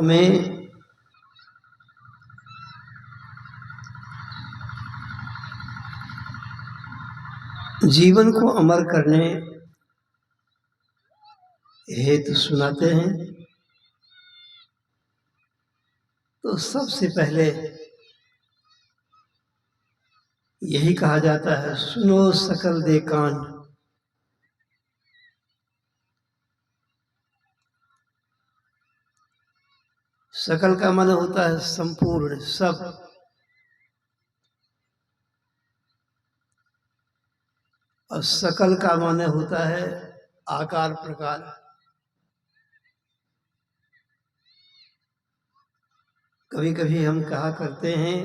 में जीवन को अमर करने हेतु सुनाते हैं। तो सबसे पहले यही कहा जाता है, सुनो सकल दे कान। सकल का मन होता है संपूर्ण, सब। और सकल का माने होता है आकार प्रकार। कभी कभी हम कहा करते हैं,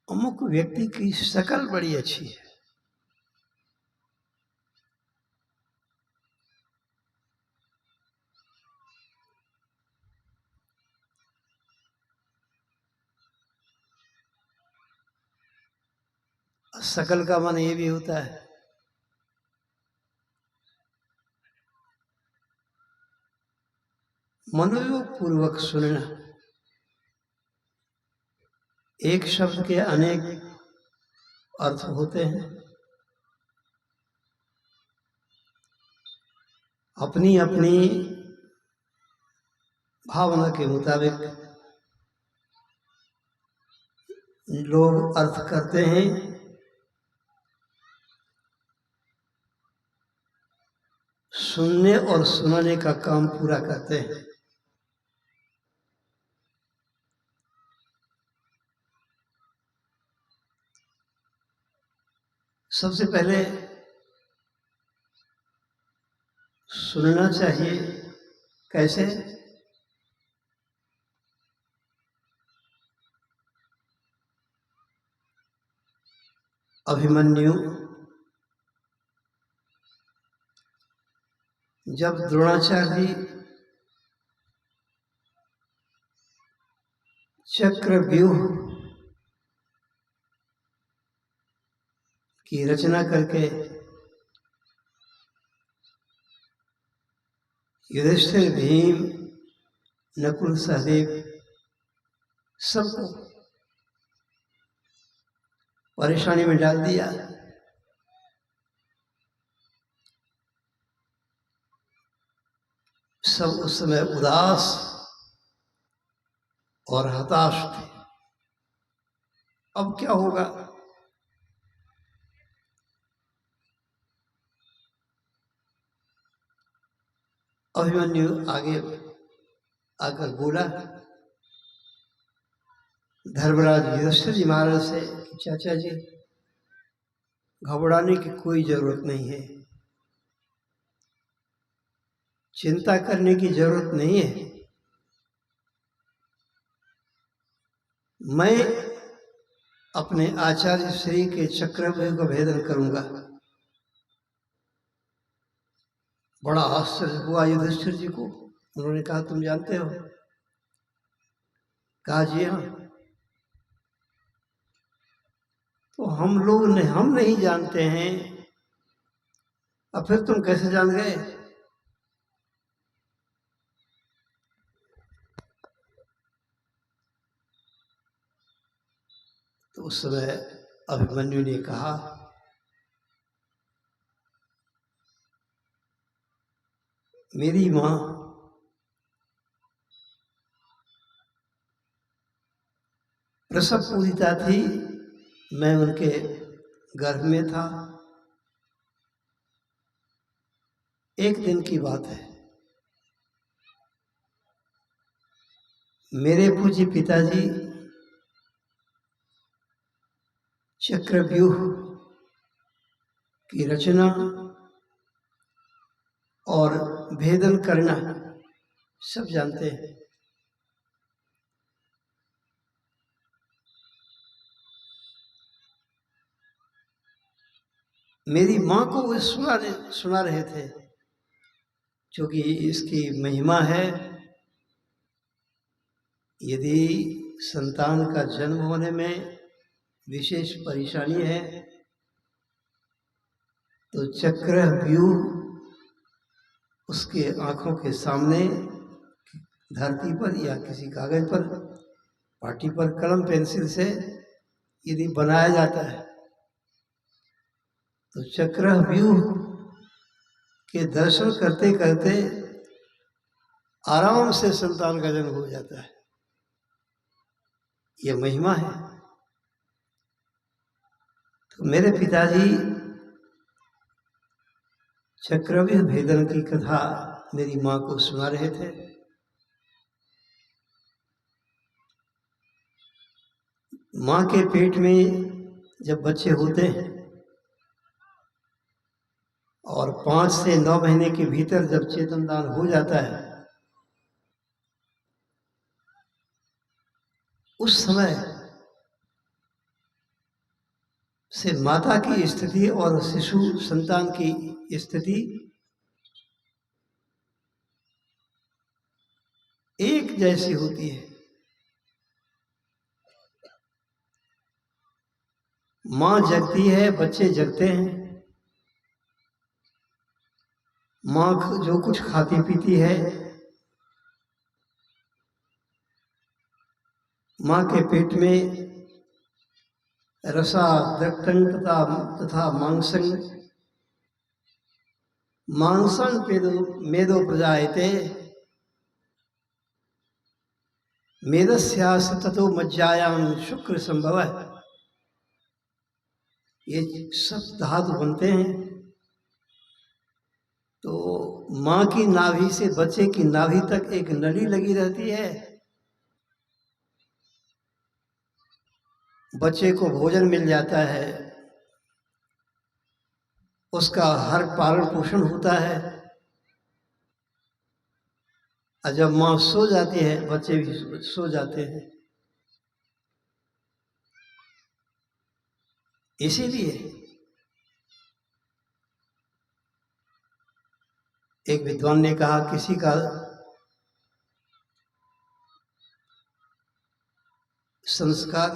अमुक व्यक्ति की शकल बड़ी अच्छी है। शकल का मन ये भी होता है मनोयोग पूर्वक सुनना। एक शब्द के अनेक अर्थ होते हैं। अपनी अपनी भावना के मुताबिक लोग अर्थ करते हैं। सुनने और सुनाने का काम पूरा करते हैं। सबसे पहले सुनना चाहिए। कैसे? अभिमन्यु जब द्रोणाचार्य जी चक्रव्यूह की रचना करके युधिष्ठिर, भीम, नकुल, सहदेव सबको परेशानी में डाल दिया, सब उस समय उदास और हताश थे। अब क्या होगा? अभिमन्यु आगे आकर बोला धर्मराज युधिष्ठिर जी महाराज से, चाचा जी घबराने की कोई जरूरत नहीं है, चिंता करने की जरूरत नहीं है। मैं अपने आचार्य श्री के चक्रव्यूह का भेदन करूंगा। बड़ा आश्चर्य हुआ युधिष्ठिर जी को। उन्होंने कहा, तुम जानते हो? कहा, जी हाँ। तो हम नहीं जानते हैं, अब फिर तुम कैसे जान गए? तो उस समय अभिमन्यु ने कहा, मेरी मां प्रसव पूजिता थी, मैं उनके गर्भ में था। एक दिन की बात है, मेरे पूज्य पिताजी चक्रव्यूह की रचना और भेदन करना सब जानते हैं। मेरी मां को वे सुना रहे थे, क्योंकि इसकी महिमा है। यदि संतान का जन्म होने में विशेष परेशानी है तो चक्रव्यूह उसके आंखों के सामने धरती पर या किसी कागज पर, पाटी पर कलम पेंसिल से यदि बनाया जाता है तो चक्रव्यूह के दर्शन करते करते आराम से संतान का जन्म हो जाता है। ये महिमा है। तो मेरे पिताजी चक्रव्यूह भेदन की कथा मेरी माँ को सुना रहे थे। माँ के पेट में जब बच्चे होते हैं और 5 से 9 महीने के भीतर जब चेतन दान हो जाता है, उस समय से माता की स्थिति और शिशु संतान की स्थिति एक जैसी होती है। माँ जगती है, बच्चे जगते हैं। माँ जो कुछ खाती पीती है, माँ के पेट में रसा द्रक्तंग तथा मांसं मेदो प्रजायते मेदस्यास ततो मज्जायाम शुक्र संभव। ये सब धातु बनते हैं। तो माँ की नाभि से बच्चे की नाभि तक एक नली लगी रहती है। बच्चे को भोजन मिल जाता है, उसका हर पालन पोषण होता है, और जब माँ सो जाती है बच्चे भी सो जाते हैं। इसीलिए एक विद्वान ने कहा, किसी का संस्कार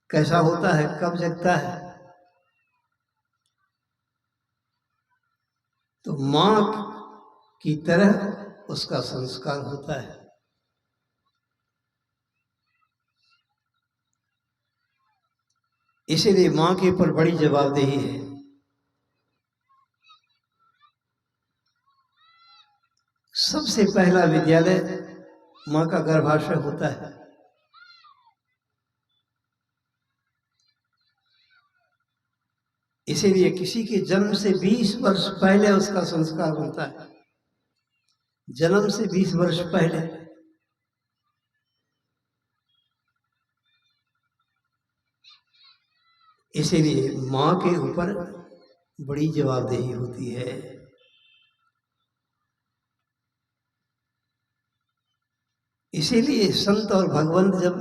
कैसा होता है, कब जगता है, तो माँ की तरह उसका संस्कार होता है। इसीलिए माँ के ऊपर बड़ी जवाबदेही है। सबसे पहला विद्यालय माँ का गर्भाशय होता है। इसीलिए किसी के जन्म से 20 वर्ष पहले उसका संस्कार बनता है। जन्म से 20 वर्ष पहले। इसीलिए माँ के ऊपर बड़ी जवाबदेही होती है। इसीलिए संत और भगवंत जब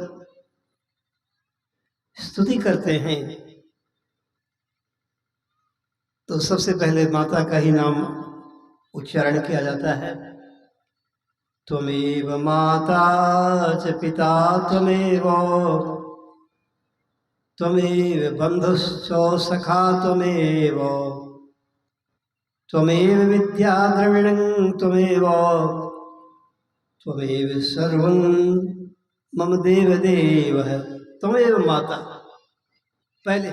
स्तुति करते हैं तो सबसे पहले माता का ही नाम उच्चारण किया जाता है। त्वमेव माता च पिता त्वमेव, त्वमेव बंधुश्च सखा त्वमेव, त्वमेव विद्या द्रविणं त्वमेव, त्वमेव सर्वं मम देव देव। त्वमेव माता पहले।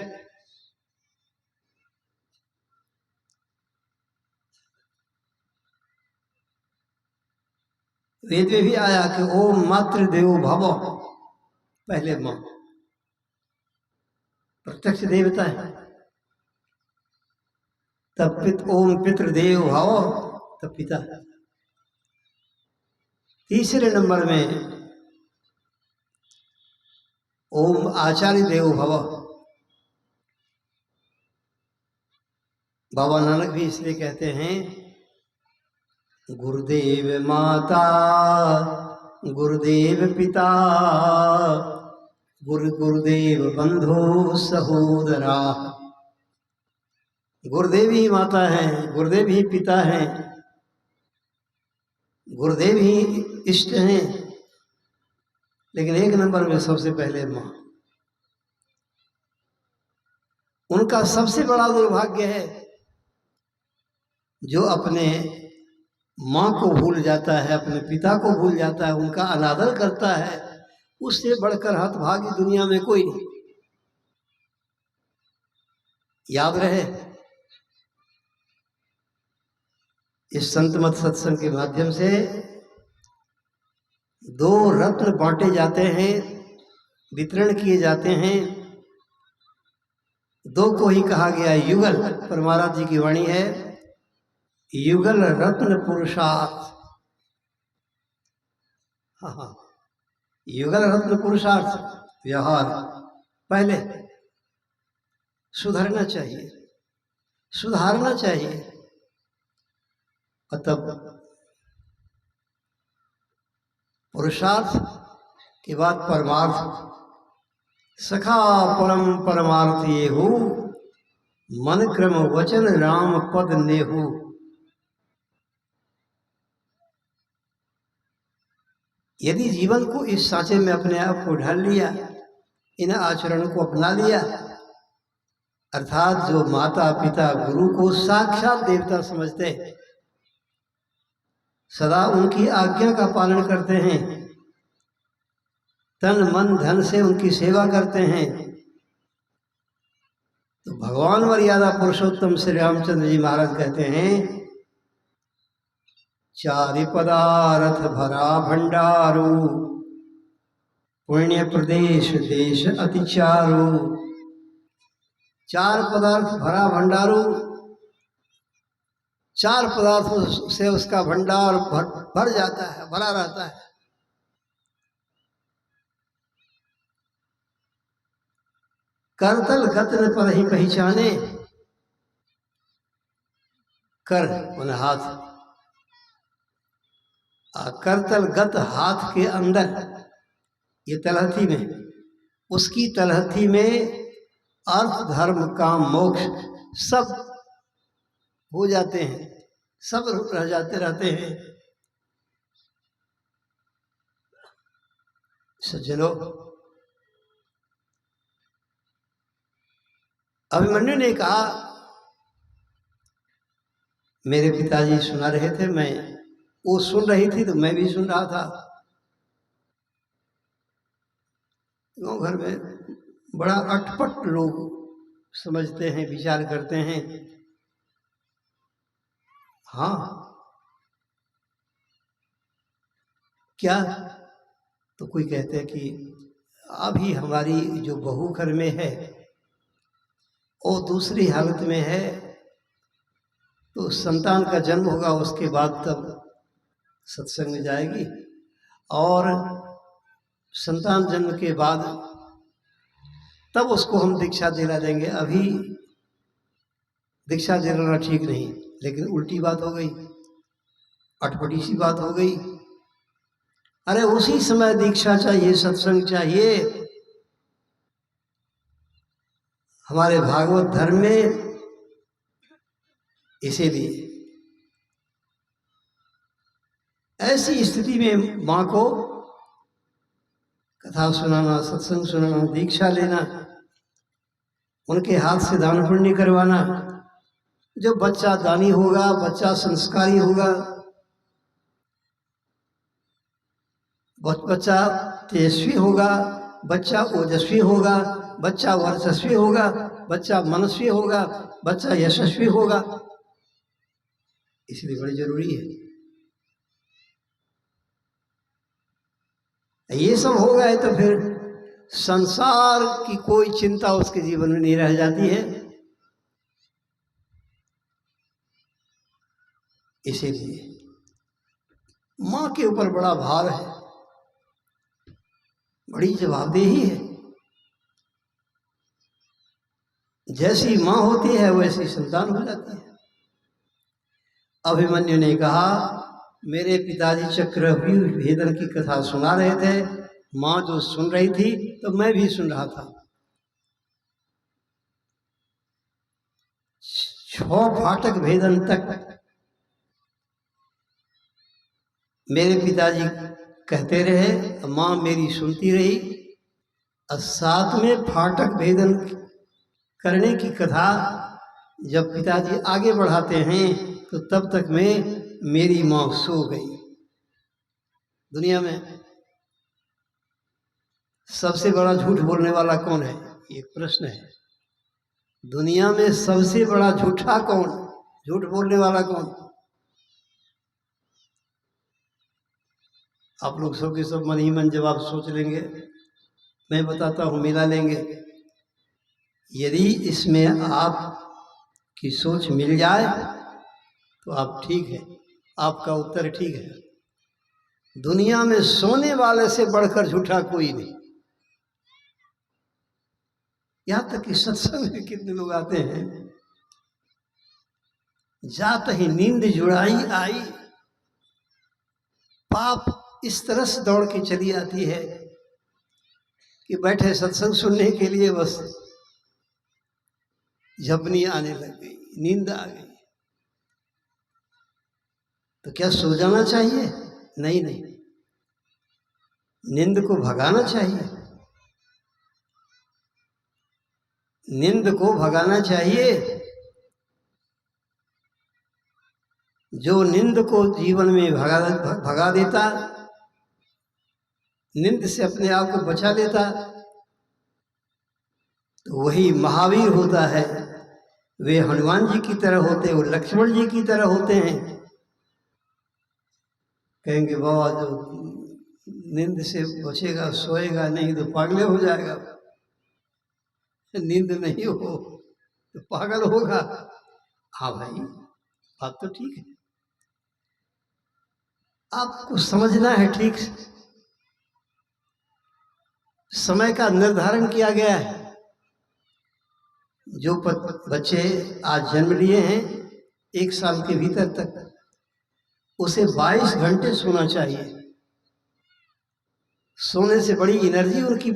वेद में भी आया कि ओम मातृदेवो भव, पहले मां प्रत्यक्ष देवता है। तब ओम पितृदेव भव, तब पिता। तीसरे नंबर में ओम आचार्य देवो भव। बाबा नानक भी इसलिए कहते हैं गुरुदेव माता, गुरुदेव पिता, गुरुदेव बंधु सहोदरा। गुरुदेव ही माता है, गुरुदेव ही पिता है, गुरुदेव ही इष्ट हैं, लेकिन एक नंबर में सबसे पहले माँ। उनका सबसे बड़ा दुर्भाग्य है जो अपने माँ को भूल जाता है, अपने पिता को भूल जाता है, उनका अनादर करता है, उससे बढ़कर हतभागी दुनिया में कोई नहीं। याद रहे, इस संत मत सत्संग के माध्यम से 2 रत्न बांटे जाते हैं, वितरण किए जाते हैं। 2 को ही कहा गया युगल। पर महाराज जी की वाणी है, युगल रत्न पुरुषार्थ। हाँ, युगल रत्न पुरुषार्थ। व्यवहार पहले सुधरना चाहिए, सुधारना चाहिए, और तब पुरुषार्थ के बाद परमार्थ। सखा परम परमार्थ ये हो, मन क्रम वचन राम पद नेहु। यदि जीवन को इस सांचे में अपने आप को ढाल लिया, इन आचरण को अपना लिया, अर्थात जो माता पिता गुरु को साक्षात देवता समझते, सदा उनकी आज्ञा का पालन करते हैं, तन मन धन से उनकी सेवा करते हैं, तो भगवान मर्यादा पुरुषोत्तम श्री रामचंद्र जी महाराज कहते हैं, चारि पदार्थ भरा भंडारू, पुण्य प्रदेश देश अति चारू। 4 पदार्थ भरा भंडारू, 4 पदार्थों से उसका भंडार भर जाता है, भरा रहता है। करतल गत न पर ही पहचाने, कर उन हाथ, करतल गत हाथ के अंदर, ये तलहथी में, उसकी तलहथी में अर्थ धर्म काम मोक्ष सब हो जाते हैं, सब रह जाते रहते हैं। सज्जनों, अभिमन्यु ने कहा, मेरे पिताजी सुना रहे थे, मैं वो सुन रही थी तो मैं भी सुन रहा था। गाँव घर में बड़ा अटपट लोग समझते हैं, विचार करते हैं। हाँ, क्या? तो कोई कहते हैं कि अभी हमारी जो बहू घर में है वो दूसरी हालत में है, तो संतान का जन्म होगा, उसके बाद तब सत्संग में जाएगी, और संतान जन्म के बाद तब उसको हम दीक्षा दिला देंगे। अभी दीक्षा दिलाना ठीक नहीं। लेकिन उल्टी बात हो गई, अटपटी सी बात हो गई। अरे उसी समय दीक्षा चाहिए, सत्संग चाहिए। हमारे भागवत धर्म में इसीलिए ऐसी स्थिति में माँ को कथा सुनाना, सत्संग सुनाना, दीक्षा लेना, उनके हाथ से दान पुण्य करवाना। जो बच्चा दानी होगा, बच्चा संस्कारी होगा, बच्चा तेजस्वी होगा, बच्चा ओजस्वी होगा, बच्चा वर्चस्वी होगा, बच्चा मनस्वी होगा, बच्चा यशस्वी होगा। इसलिए बड़ी जरूरी है। ये सब हो गए तो फिर संसार की कोई चिंता उसके जीवन में नहीं रह जाती है। इसीलिए माँ के ऊपर बड़ा भार है, बड़ी जवाबदेही है। जैसी माँ होती है वैसी संतान हो जाती है। अभिमन्यु ने कहा, मेरे पिताजी चक्रव्यूह भेदन की कथा सुना रहे थे, माँ जो सुन रही थी तो मैं भी सुन रहा था। 6 फाटक भेदन तक मेरे पिताजी कहते रहे, माँ मेरी सुनती रही। और 7वें फाटक भेदन करने की कथा जब पिताजी आगे बढ़ाते हैं तो तब तक में मेरी माँ सो गई। दुनिया में सबसे बड़ा झूठ बोलने वाला कौन है? ये प्रश्न है। दुनिया में सबसे बड़ा झूठा कौन, झूठ बोलने वाला कौन? आप लोग सब के सब मन ही मन जवाब सोच लेंगे, मैं बताता हूं, मिला लेंगे। यदि इसमें आपकी सोच मिल जाए तो आप ठीक है, आपका उत्तर ठीक है। दुनिया में सोने वाले से बढ़कर झूठा कोई नहीं। यहां तक कि सत्संग में कितने लोग आते हैं, जात ही नींद जुड़ाई आई, पाप इस तरह से दौड़ के चली आती है कि बैठे सत्संग सुनने के लिए बस झपनी आने लग गई, नींद आ गई। तो क्या सो जाना चाहिए? नहीं नहीं, नींद को भगाना चाहिए, नींद को भगाना चाहिए। जो नींद को जीवन में भगा देता, नींद से अपने आप को बचा लेता, तो वही महावीर होता है। वे हनुमान जी की तरह होते हैं, वो लक्ष्मण जी की तरह होते हैं। कहेंगे बाबा जो नींद से बचेगा, सोएगा नहीं तो पागल हो जाएगा, नींद नहीं हो तो पागल होगा। हाँ भाई, बात तो ठीक है, आपको समझना है ठीक। समय का निर्धारण किया गया है। जो बच्चे आज जन्म लिए हैं 1 साल के भीतर तक, उसे 22 घंटे सोना चाहिए। सोने से बड़ी एनर्जी उनकी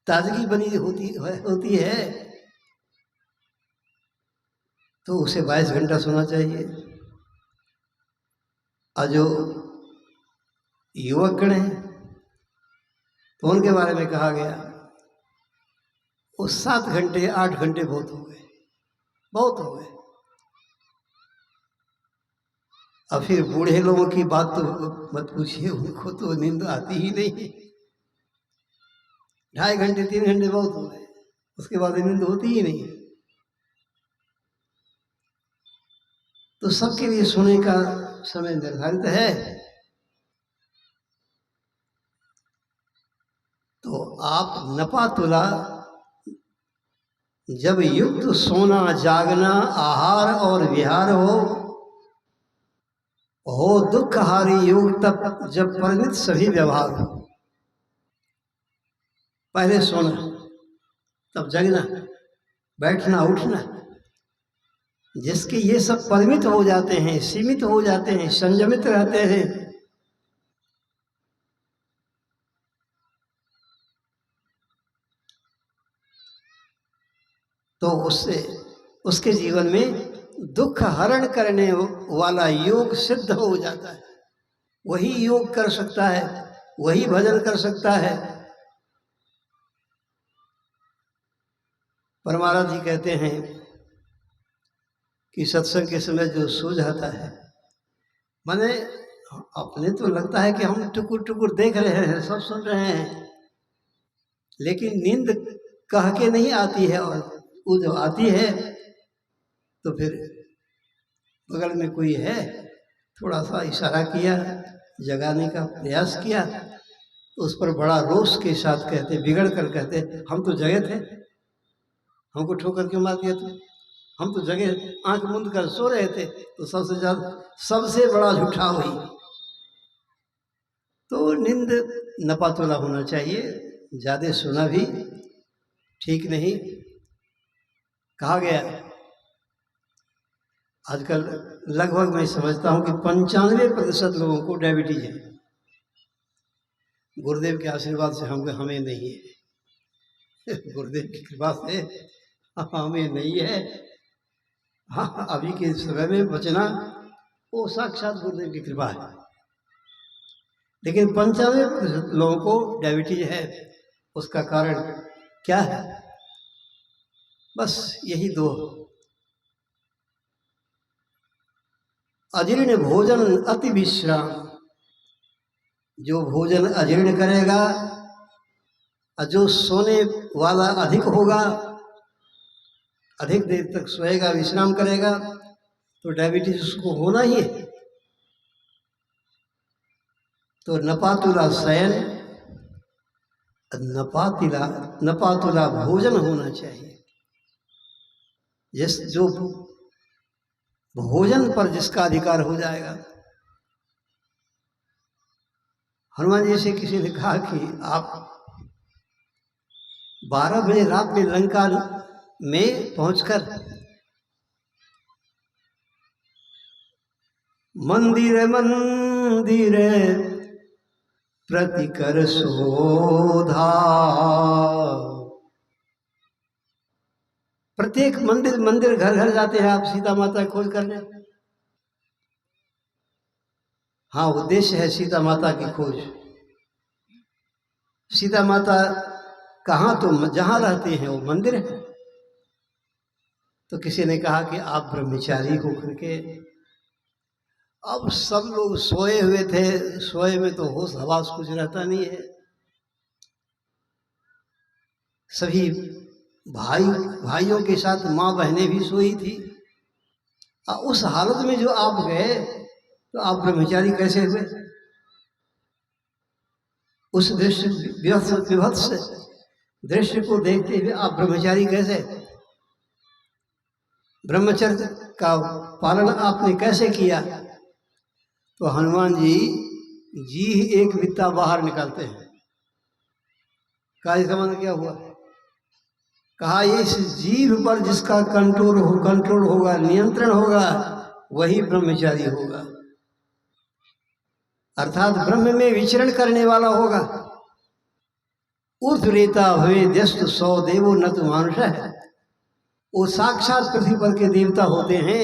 ताजगी बनी होती है, तो उसे 22 घंटा सोना चाहिए। और जो युवक गण हैं तो उनके बारे में कहा गया वो 7 घंटे 8 घंटे बहुत हो गए, बहुत हो गए। और फिर बूढ़े लोगों की बात तो मत पूछिए, उनको तो नींद आती ही नहीं। 2.5 घंटे 3 घंटे बहुत हो गए, उसके बाद नींद होती ही नहीं। तो सबके लिए सोने का समय निर्धारित है। तो आप नपा तुला, जब युक्त सोना जागना आहार और विहार हो दुख हारी योग, तब जब परिणित सभी व्यवहार हो। पहले सोना, तब जगना, बैठना उठना। जिसके ये सब परिमित हो जाते हैं, सीमित हो जाते हैं, संयमित रहते हैं, तो उसके जीवन में दुख हरण करने वाला योग सिद्ध हो जाता है। वही योग कर सकता है, वही भजन कर सकता है। परमाराज जी कहते हैं कि सत्संग के समय जो सो जाता है, माने अपने तो लगता है कि हम टुकुर टुकुर देख रहे हैं, सब सुन रहे हैं, लेकिन नींद कह के नहीं आती है। और वो जो आती है तो फिर बगल में कोई है, थोड़ा सा इशारा किया, जगाने का प्रयास किया, तो उस पर बड़ा रोष के साथ कहते, बिगड़ कर कहते, हम तो जगे थे, हमको ठोकर क्यों मार दिया तू? हम तो जगे आंख मूंद कर सो रहे थे। तो सबसे बड़ा झूठा हुई। तो नींद नपातोला होना चाहिए, ज्यादा सोना भी ठीक नहीं। कहा गया आजकल लगभग मैं समझता हूं कि 95% लोगों को डायबिटीज है। गुरुदेव के आशीर्वाद से हमें नहीं है। गुरुदेव की कृपा से हमें नहीं है। हाँ, अभी के समय में बचना वो साक्षात गुरुदेव की कृपा है। लेकिन 95% लोगों को डायबिटीज है। उसका कारण क्या है? बस यही दो अजीर्ण भोजन अति विश्राम, जो भोजन अजीर्ण करेगा और जो सोने वाला अधिक होगा, अधिक देर तक सोएगा, विश्राम करेगा, तो डायबिटीज उसको होना ही है। तो नपातुला शयन, नपातुला भोजन होना चाहिए। जो भोजन पर जिसका अधिकार हो जाएगा। हनुमान जी से किसी ने कहा कि आप 12 बजे रात में लंका में पहुंचकर मंदिर मंदिर प्रतिकर शोधा, प्रत्येक मंदिर मंदिर घर घर जाते हैं आप सीता माता की खोज करने। हाँ, उद्देश्य है सीता माता की खोज। सीता माता कहाँ, तो जहां रहते हैं वो मंदिर है। तो किसी ने कहा कि आप ब्रह्मचारी होकर के, अब सब लोग सोए हुए थे, सोए में तो होश हवास कुछ रहता नहीं है। सभी भाइयों के साथ माँ बहनें भी सोई थी। उस हालत में जो आप गए, तो आप ब्रह्मचारी कैसे हुए? उस दृश्य विभत्स दृश्य को देखते हुए आप ब्रह्मचारी कैसे? ब्रह्मचर्य का पालन आपने कैसे किया? तो हनुमान जी ही एक वित्ता बाहर निकालते हैं। का इसका मतलब क्या हुआ? कहा इस जीभ पर जिसका कंट्रोल होगा, नियंत्रण होगा, वही ब्रह्मचारी होगा। अर्थात ब्रह्म में विचरण करने वाला होगा। ऊर्ध्वरेता हुए द्यस्त सौ देवो न तो मानुष है, वो साक्षात पृथ्वी पर के देवता होते हैं।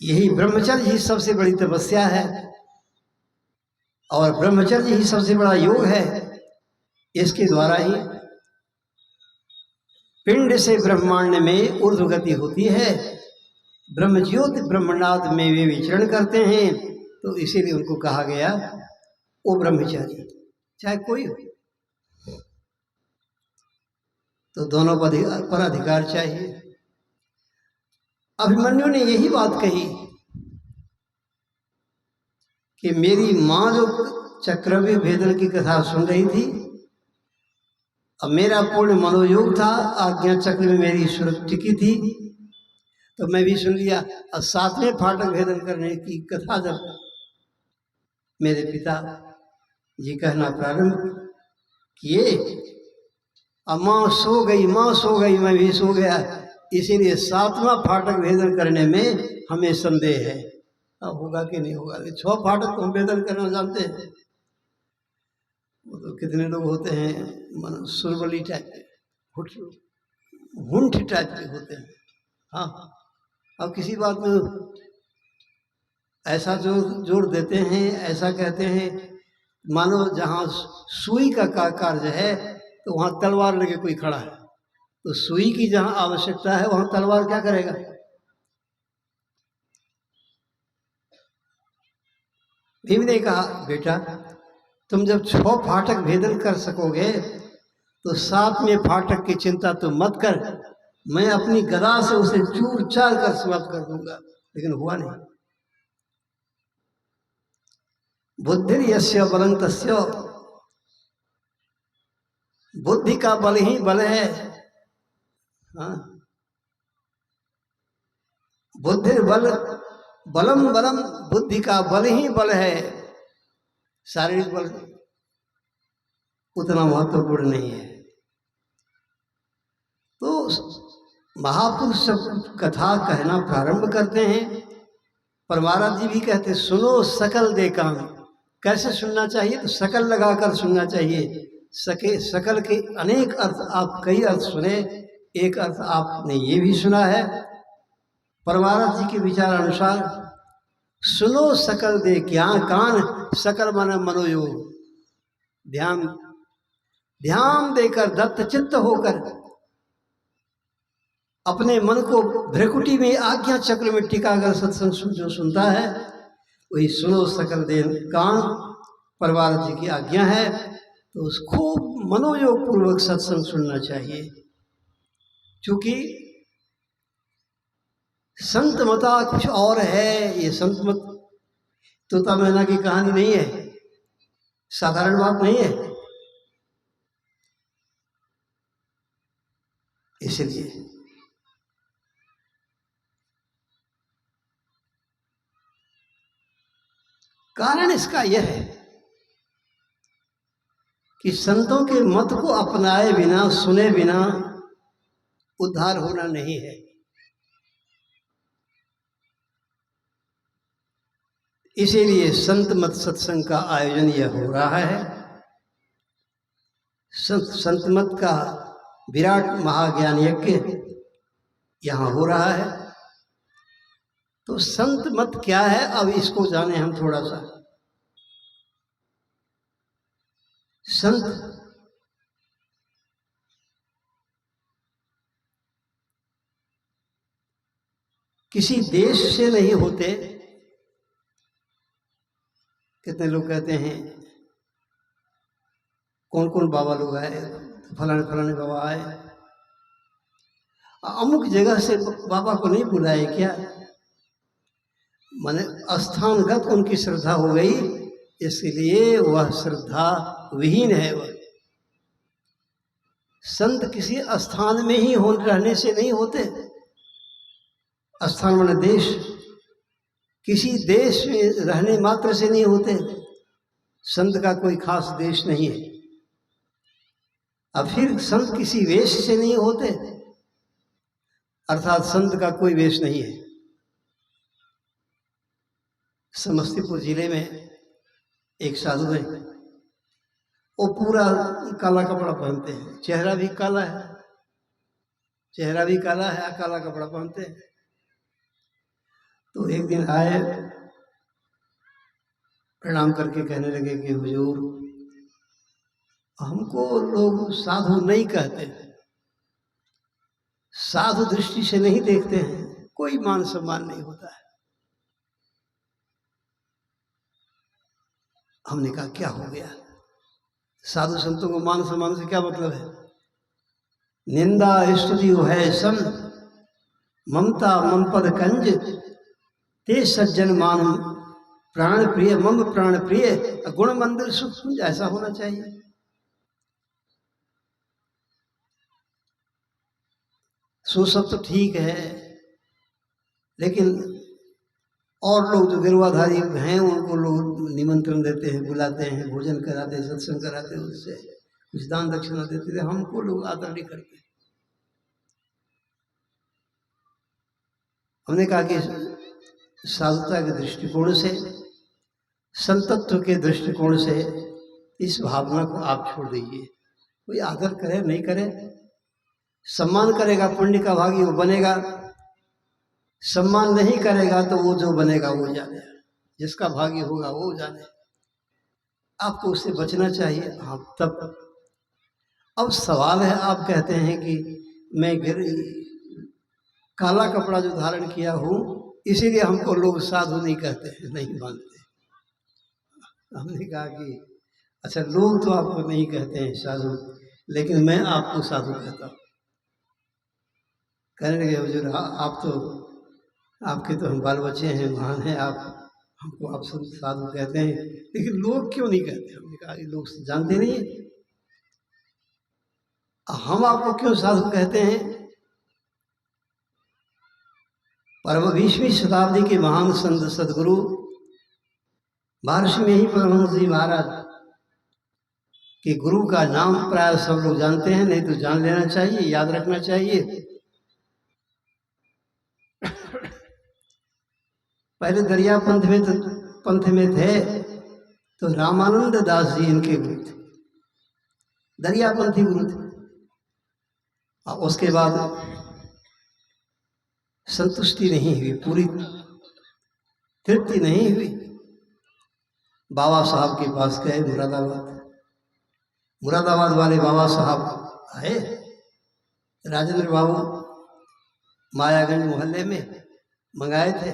यही ब्रह्मचर्य ही सबसे बड़ी तपस्या है और ब्रह्मचर्य ही सबसे बड़ा योग है। इसके द्वारा ही पिंड से ब्रह्मांड में ऊर्ध्व गति होती है। ब्रह्मज्योति ब्रह्मनाद में वे विचरण करते हैं, तो इसीलिए उनको कहा गया वो ब्रह्मचारी, चाहे कोई हो। तो दोनों पर अधिकार चाहिए। अभिमन्यु ने यही बात कही कि मेरी माँ जो चक्रव्यूह भेदन की कथा सुन रही थी, अब मेरा पूर्ण मनोयोग था, आज्ञा चक्र में मेरी सुरत टिकी थी, तो मैं भी सुन लिया। और 7वें फाटक भेदन करने की कथा जब मेरे पिता जी कहना प्रारंभ किए, अब माँ सो गई, मैं भी सो गया, इसीलिए 7वां फाटक भेदन करने में हमें संदेह है। अब होगा कि नहीं होगा? 6 फाटक तो हम भेदन करना जानते हैं। वो तो कितने लोग होते हैं सुरबली टाइप के, हुंठ टाइप के होते हैं। हाँ, अब किसी बात में ऐसा जोर देते हैं, ऐसा कहते हैं, मानो जहाँ सुई का कार्य है तो वहाँ तलवार लगे कोई खड़ा है, तो सुई की जहाँ आवश्यकता है वहाँ तलवार क्या करेगा? भीम ने कहा, बेटा तुम जब 6 फाटक भेदन कर सकोगे तो 7वें फाटक की चिंता तुम मत कर, मैं अपनी गदा से उसे चूर चार कर समाप्त कर दूंगा। लेकिन हुआ नहीं। बुद्धि यस्य बलं तस्य, बुद्धि का बल ही बल है। हाँ, बुद्धि बल बलम बलम, बुद्धि का बल ही बल है। शारीरिक बल उतना महत्वपूर्ण नहीं है। तो महापुरुष सब कथा कहना प्रारंभ करते हैं। परमाराज जी भी कहते सुनो सकल दे काम। कैसे सुनना चाहिए? तो सकल लगाकर सुनना चाहिए। सकल के अनेक अर्थ, आप कई अर्थ सुने, एक अर्थ आपने ये भी सुना है। परमाराज जी के विचार अनुसार सुनो सकल दे क्या कान, सकल मन मनोयोग, ध्यान देकर दत्त चित्त होकर अपने मन को भ्रकुटी में आज्ञा चक्र में टिकाकर सत्संग जो सुनता है वही सुनो सकल देन कान, परवार जी की आज्ञा है। तो उस खूब मनोयोग पूर्वक सत्संग सुनना चाहिए, क्योंकि संत मता कुछ और है। ये संत मत तोता मैना की कहानी नहीं है, साधारण बात नहीं है। इसलिए कारण इसका यह है कि संतों के मत को अपनाए बिना, सुने बिना उद्धार होना नहीं है। इसीलिए संत मत सत्संग का आयोजन यह हो रहा है। संत मत का विराट महाज्ञान यज्ञ यहाँ हो रहा है। तो संत मत क्या है, अब इसको जाने हम थोड़ा सा। संत किसी देश से नहीं होते। कितने लोग कहते हैं कौन कौन बाबा लोग आए, फलाने फलाने बाबा आए, अमुक जगह से बाबा को नहीं बुलाए क्या? माने स्थानगत उनकी श्रद्धा हो गई, इसलिए वह श्रद्धा विहीन है। वह संत किसी स्थान में ही रहने से नहीं होते। स्थान माने देश, किसी देश में रहने मात्र से नहीं होते। संत का कोई खास देश नहीं है। अब फिर संत किसी वेश से नहीं होते, अर्थात संत का कोई वेश नहीं है। समस्तीपुर जिले में एक साधु है, वो पूरा काला कपड़ा पहनते हैं, चेहरा भी काला है, चेहरा भी काला है, काला कपड़ा पहनते हैं। तो एक दिन आए, प्रणाम करके कहने लगे कि हुजूर, हमको लोग साधु नहीं कहते, साधु दृष्टि से नहीं देखते हैं, कोई मान सम्मान नहीं होता है। हमने कहा क्या हो गया? साधु संतों को मान सम्मान से क्या मतलब है? निंदा स्तुति है सन, ममता मम पद कंज, ते सज्जन मान प्राण प्रिय, मम प्राण प्रिय, गुण मंदिर सुख कुंज, ऐसा होना चाहिए। सो सब तो ठीक है, लेकिन और लोग जो गिरवाधारी हैं उनको लोग निमंत्रण देते हैं, बुलाते हैं, भोजन कराते हैं, सत्संग कराते हैं, उससे कुछ दान दक्षिणा देते थे, हमको लोग आदर नहीं करते। हमने कहा कि साधुता के दृष्टिकोण से, संतत्व के दृष्टिकोण से इस भावना को आप छोड़ दीजिए। कोई आदर करे नहीं करे, सम्मान करेगा पुण्य का भागी वो बनेगा, सम्मान नहीं करेगा तो वो जो बनेगा वो जाने, जिसका भागी होगा वो जाने। आपको उससे बचना चाहिए। आप तब, अब सवाल है, आप कहते हैं कि मैं काला कपड़ा जो धारण किया हूँ इसीलिए हमको लोग साधु नहीं कहते हैं, नहीं मानते। हमने कहा कि अच्छा, लोग तो आपको नहीं कहते हैं साधु, लेकिन मैं आपको साधु कहता हूँ। कहने लगे हुजूर, आप तो, आपके तो हम बाल बच्चे हैं, महान हैं आप, हमको आप सब साधु कहते हैं, लेकिन लोग क्यों नहीं कहते? हमने कहा लोग जानते नहीं है, हम आपको क्यों साधु कहते हैं? परम 20वीं शताब्दी के महान संत सदगुरु महर्षि में ही परमहंस जी महाराज के गुरु का नाम प्राय सब लोग जानते हैं, नहीं तो जान लेना चाहिए, याद रखना चाहिए। पहले दरिया पंथ में थे तो रामानंद दास जी इनके गुरु थे, दरियापंथी गुरु थे। और उसके बाद संतुष्टि नहीं हुई, पूरी तृप्ति नहीं हुई, बाबा साहब के पास गए मुरादाबाद वाले बाबा साहब आए, राजेंद्र बाबू मायागंज मोहल्ले में मंगाए थे।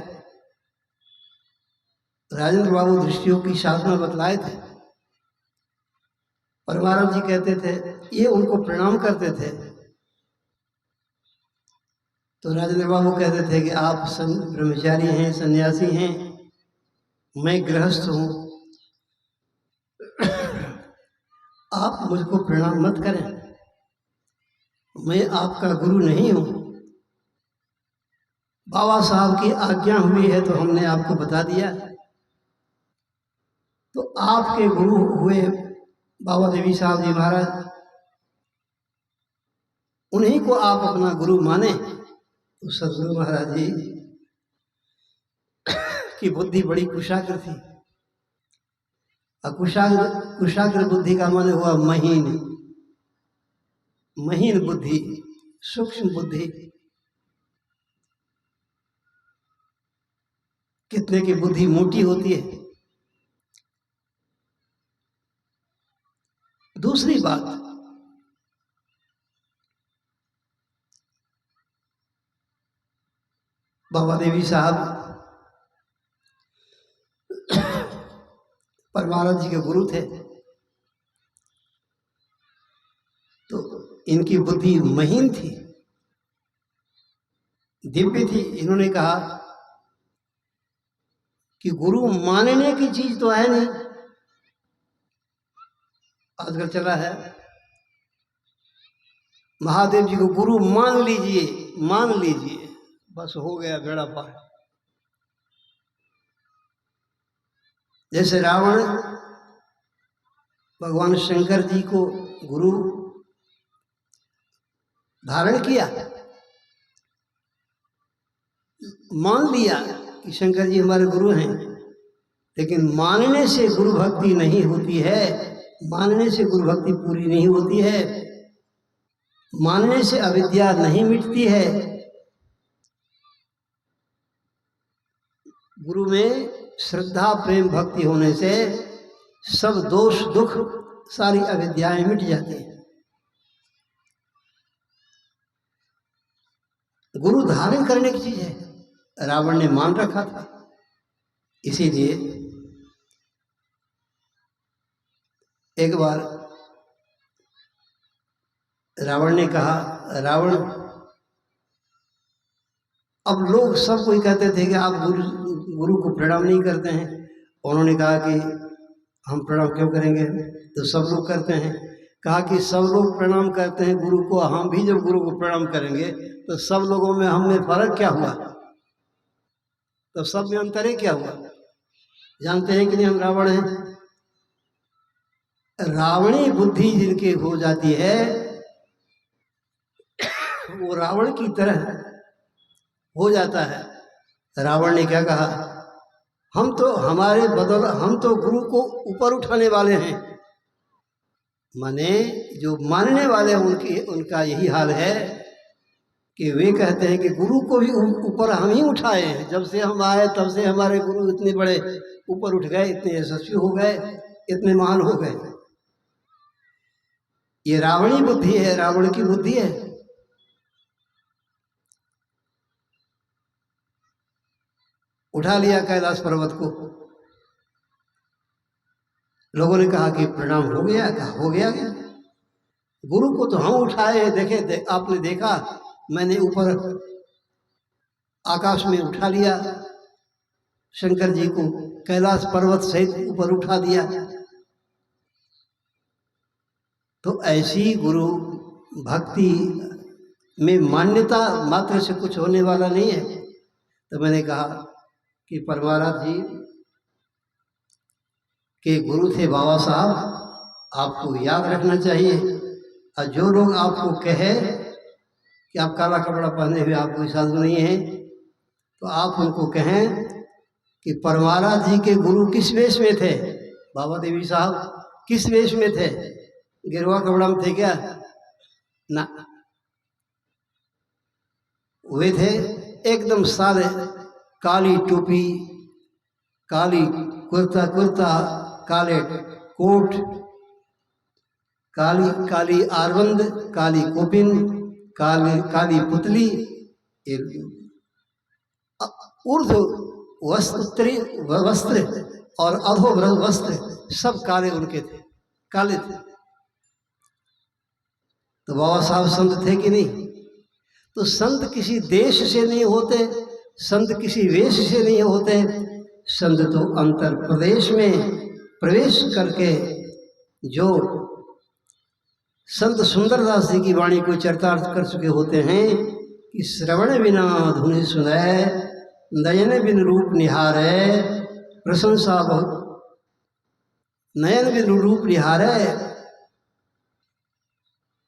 राजेंद्र बाबू दृष्टियों की साधना बतलाए थे। परमानंद जी कहते थे, ये उनको प्रणाम करते थे। तो राजेंद्र बाबू कहते थे कि आप ब्रह्मचारी हैं, सन्यासी हैं, मैं गृहस्थ हूं, आप मुझको प्रणाम मत करें, मैं आपका गुरु नहीं हूं। बाबा साहब की आज्ञा हुई है तो हमने आपको बता दिया। तो आपके गुरु हुए बाबा देवी साहब जी महाराज, उन्हीं को आप अपना गुरु माने। तो सदगुरु महाराज जी की बुद्धि बड़ी कुशाग्र थी। कुशाग्र बुद्धि का माने हुआ महीन, महीन बुद्धि, सूक्ष्म बुद्धि। कितने की बुद्धि मोटी होती है। दूसरी बात, बाबा देवी साहब परमानंद जी के गुरु थे, तो इनकी बुद्धि महीन थी, दिव्य थी। इन्होंने कहा कि गुरु मानने की चीज तो है नहीं। आजकल चला है महादेव जी को गुरु मान लीजिए, मान लीजिए, बस हो गया बेड़ा पार। जैसे रावण भगवान शंकर जी को गुरु धारण किया, मान लिया कि शंकर जी हमारे गुरु हैं, लेकिन मानने से गुरु भक्ति नहीं होती है। मानने से गुरु भक्ति पूरी नहीं होती है। मानने से अविद्या नहीं मिटती है। गुरु में श्रद्धा प्रेम भक्ति होने से सब दोष दुख सारी अविद्याएं मिट जाती हैं। गुरु धारण करने की चीज है, रावण ने मान रखा था। इसीलिए एक बार रावण ने कहा, रावण, अब लोग सब कोई कहते थे कि आप गुरु को प्रणाम नहीं करते हैं। उन्होंने कहा कि हम प्रणाम क्यों करेंगे, तो सब लोग करते हैं। कहा कि सब लोग प्रणाम करते हैं गुरु को, हम भी जब गुरु को प्रणाम करेंगे तो सब लोगों में हम में फर्क क्या हुआ, तो सब में अंतर क्या हुआ। जानते हैं कि नहीं हम रावण हैं। रावणी बुद्धि जिनके हो जाती है वो रावण की तरह हो जाता है। रावण ने क्या कहा, हम तो हमारे बदल, हम तो गुरु को ऊपर उठाने वाले हैं। माने जो मानने वाले हैं उनका यही हाल है कि वे कहते हैं कि गुरु को भी ऊपर हम ही उठाए हैं। जब से हम आए तब से हमारे गुरु इतने बड़े ऊपर उठ गए, इतने यशस्वी हो गए, इतने महान हो गए। ये रावणी बुद्धि है, रावण की बुद्धि है। उठा लिया कैलाश पर्वत को। लोगों ने कहा कि प्रणाम हो गया। कहा हो गया क्या, गुरु को तो हम उठाए, देखे आपने देखा, मैंने ऊपर आकाश में उठा लिया, शंकर जी को कैलाश पर्वत सहित ऊपर उठा दिया। तो ऐसी गुरु भक्ति में मान्यता मात्र से कुछ होने वाला नहीं है। तो मैंने कहा कि परमाराध जी के गुरु थे बाबा साहब, आपको याद रखना चाहिए। और जो लोग आपको कहे कि आप काला कपड़ा पहने हुए आप कोई साधु नहीं है, तो आप उनको कहें कि परमाराध जी के गुरु किस वेश में थे। बाबा देवी साहब किस वेश में थे, गिरवा कपड़ा में थे क्या? ना, वे थे एकदम सादे, काली टोपी, काली कुर्ता, काले कोट, काली आरबंद, काली कोपिन, काली पुतली, ऊर्ध्व वस्त्र, उत्तरी वस्त्र और अधो वस्त्र सब काले उनके थे, काले थे। तो बाबा साहब संत थे कि नहीं? तो संत किसी देश से नहीं होते, संत किसी वेश से नहीं होते, संत तो अंतर प्रदेश में प्रवेश करके जो संत सुंदरदास जी की वाणी को चरितार्थ कर चुके होते हैं कि श्रवण बिना धुनि सुनै, नयन बिन रूप निहारै, प्रशंसा बहुत नयन बिन रूप निहारै,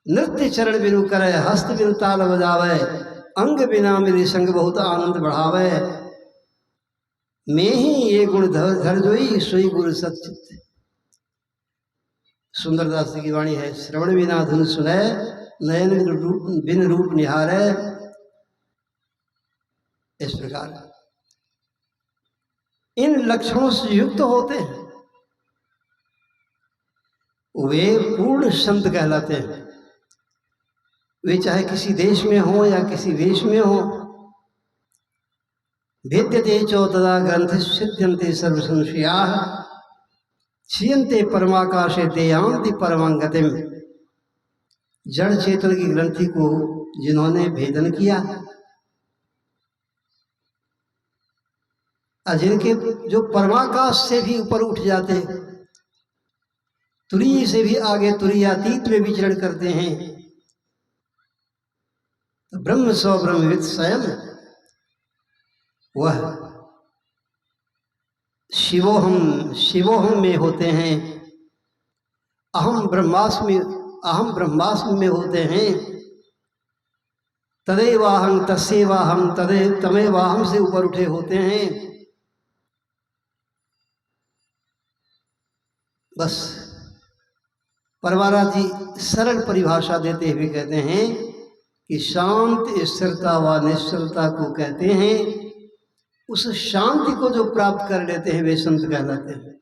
नृत्य चरण बिनु करे, हस्त बिनु ताल बजावे, अंग बिना मेरी संग बहुत आनंद बढ़ावे, मैं ही ये गुण धर जोई, सोई गुरु सचित। सुंदरदास जी की वाणी है, श्रवण बिना धुन सुने, नयन बिन रूप निहारे। इस प्रकार इन लक्षणों से युक्त होते हैं वे पूर्ण संत कहलाते हैं। वे चाहे किसी देश में हो या किसी वेश में हो। भेद्यते चो तदा ग्रंथ सिद्ध्यन्ते सर्व संशयाः, क्षीयन्ते परमाकाशे देयांति परमं गतिम्। जड़ चेतन की ग्रंथि को जिन्होंने भेदन किया, जिनके जो परमाकाश से भी ऊपर उठ जाते, तुरीय से भी आगे तुरीयातीत में विचरण करते हैं, तो ब्रह्म स्व ब्रह्मविद स्वयं वह शिवोहम में होते हैं, अहम ब्रह्मास्मि में होते हैं, तदेवाहं तस्येवाहं तमेवाहं से ऊपर उठे होते हैं। बस परमाराज जी सरल परिभाषा देते हुए कहते हैं कि शांत स्थिरता व निश्चलता को कहते हैं। उस शांति को जो प्राप्त कर लेते हैं वे संत कहलाते हैं।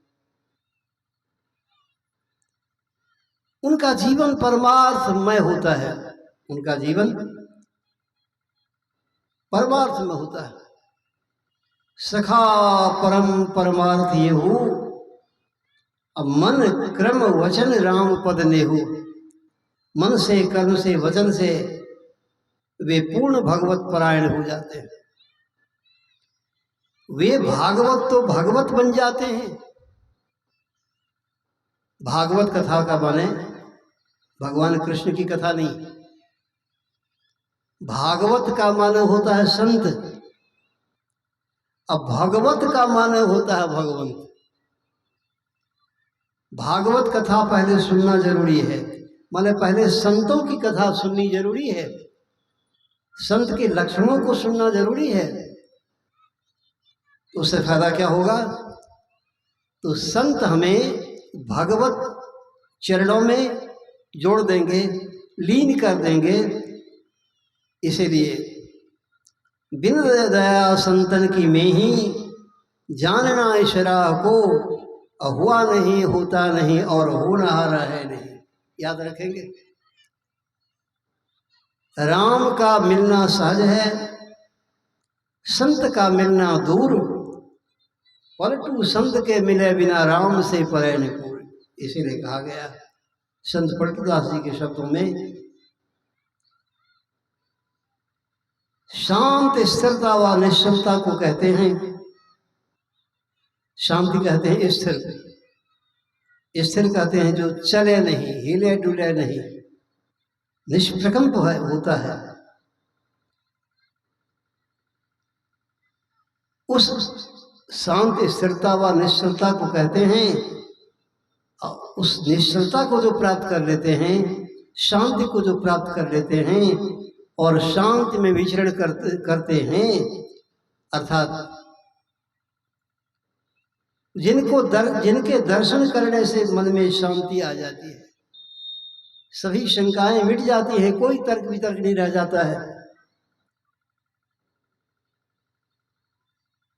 उनका जीवन परमार्थमय होता है, उनका जीवन परमार्थमय होता है। सखा परम परमार्थ ये हो, अब मन क्रम वचन राम पद ने हो। मन से कर्म से वचन से वे पूर्ण भगवत परायण हो जाते हैं। वे भागवत तो भगवत बन जाते हैं। भागवत कथा का माने भगवान कृष्ण की कथा नहीं, भागवत का माने होता है संत, अब भगवत का माने होता है भगवंत। भागवत कथा पहले सुनना जरूरी है, माने पहले संतों की कथा सुननी जरूरी है, संत के लक्षणों को सुनना जरूरी है। तो उससे फायदा क्या होगा? तो संत हमें भगवत चरणों में जोड़ देंगे, लीन कर देंगे। इसीलिए बिन दया संतन की में ही जानना ईश्वरा को, हुआ नहीं होता नहीं और होनहार है नहीं। याद रखेंगे, राम का मिलना सहज है, संत का मिलना दूर, पलटू संत के मिले बिना राम से परे न कोई। इसीलिए कहा गया संत पलटूदास जी के शब्दों में, शांत स्थिरता व निश्चलता को कहते हैं। शांति कहते हैं स्थिर, स्थिर कहते हैं जो चले नहीं, हिले डुले नहीं, निष्प्रकंप होता है। उस शांत स्थिरता व निश्चलता को कहते हैं। उस निश्चलता को जो प्राप्त कर लेते हैं, शांति को जो प्राप्त कर लेते हैं और शांति में विचरण करते हैं, अर्थात जिनके दर्शन करने से मन में शांति आ जाती है, सभी शंकाएं मिट जाती है, कोई तर्क वितर्क नहीं रह जाता है।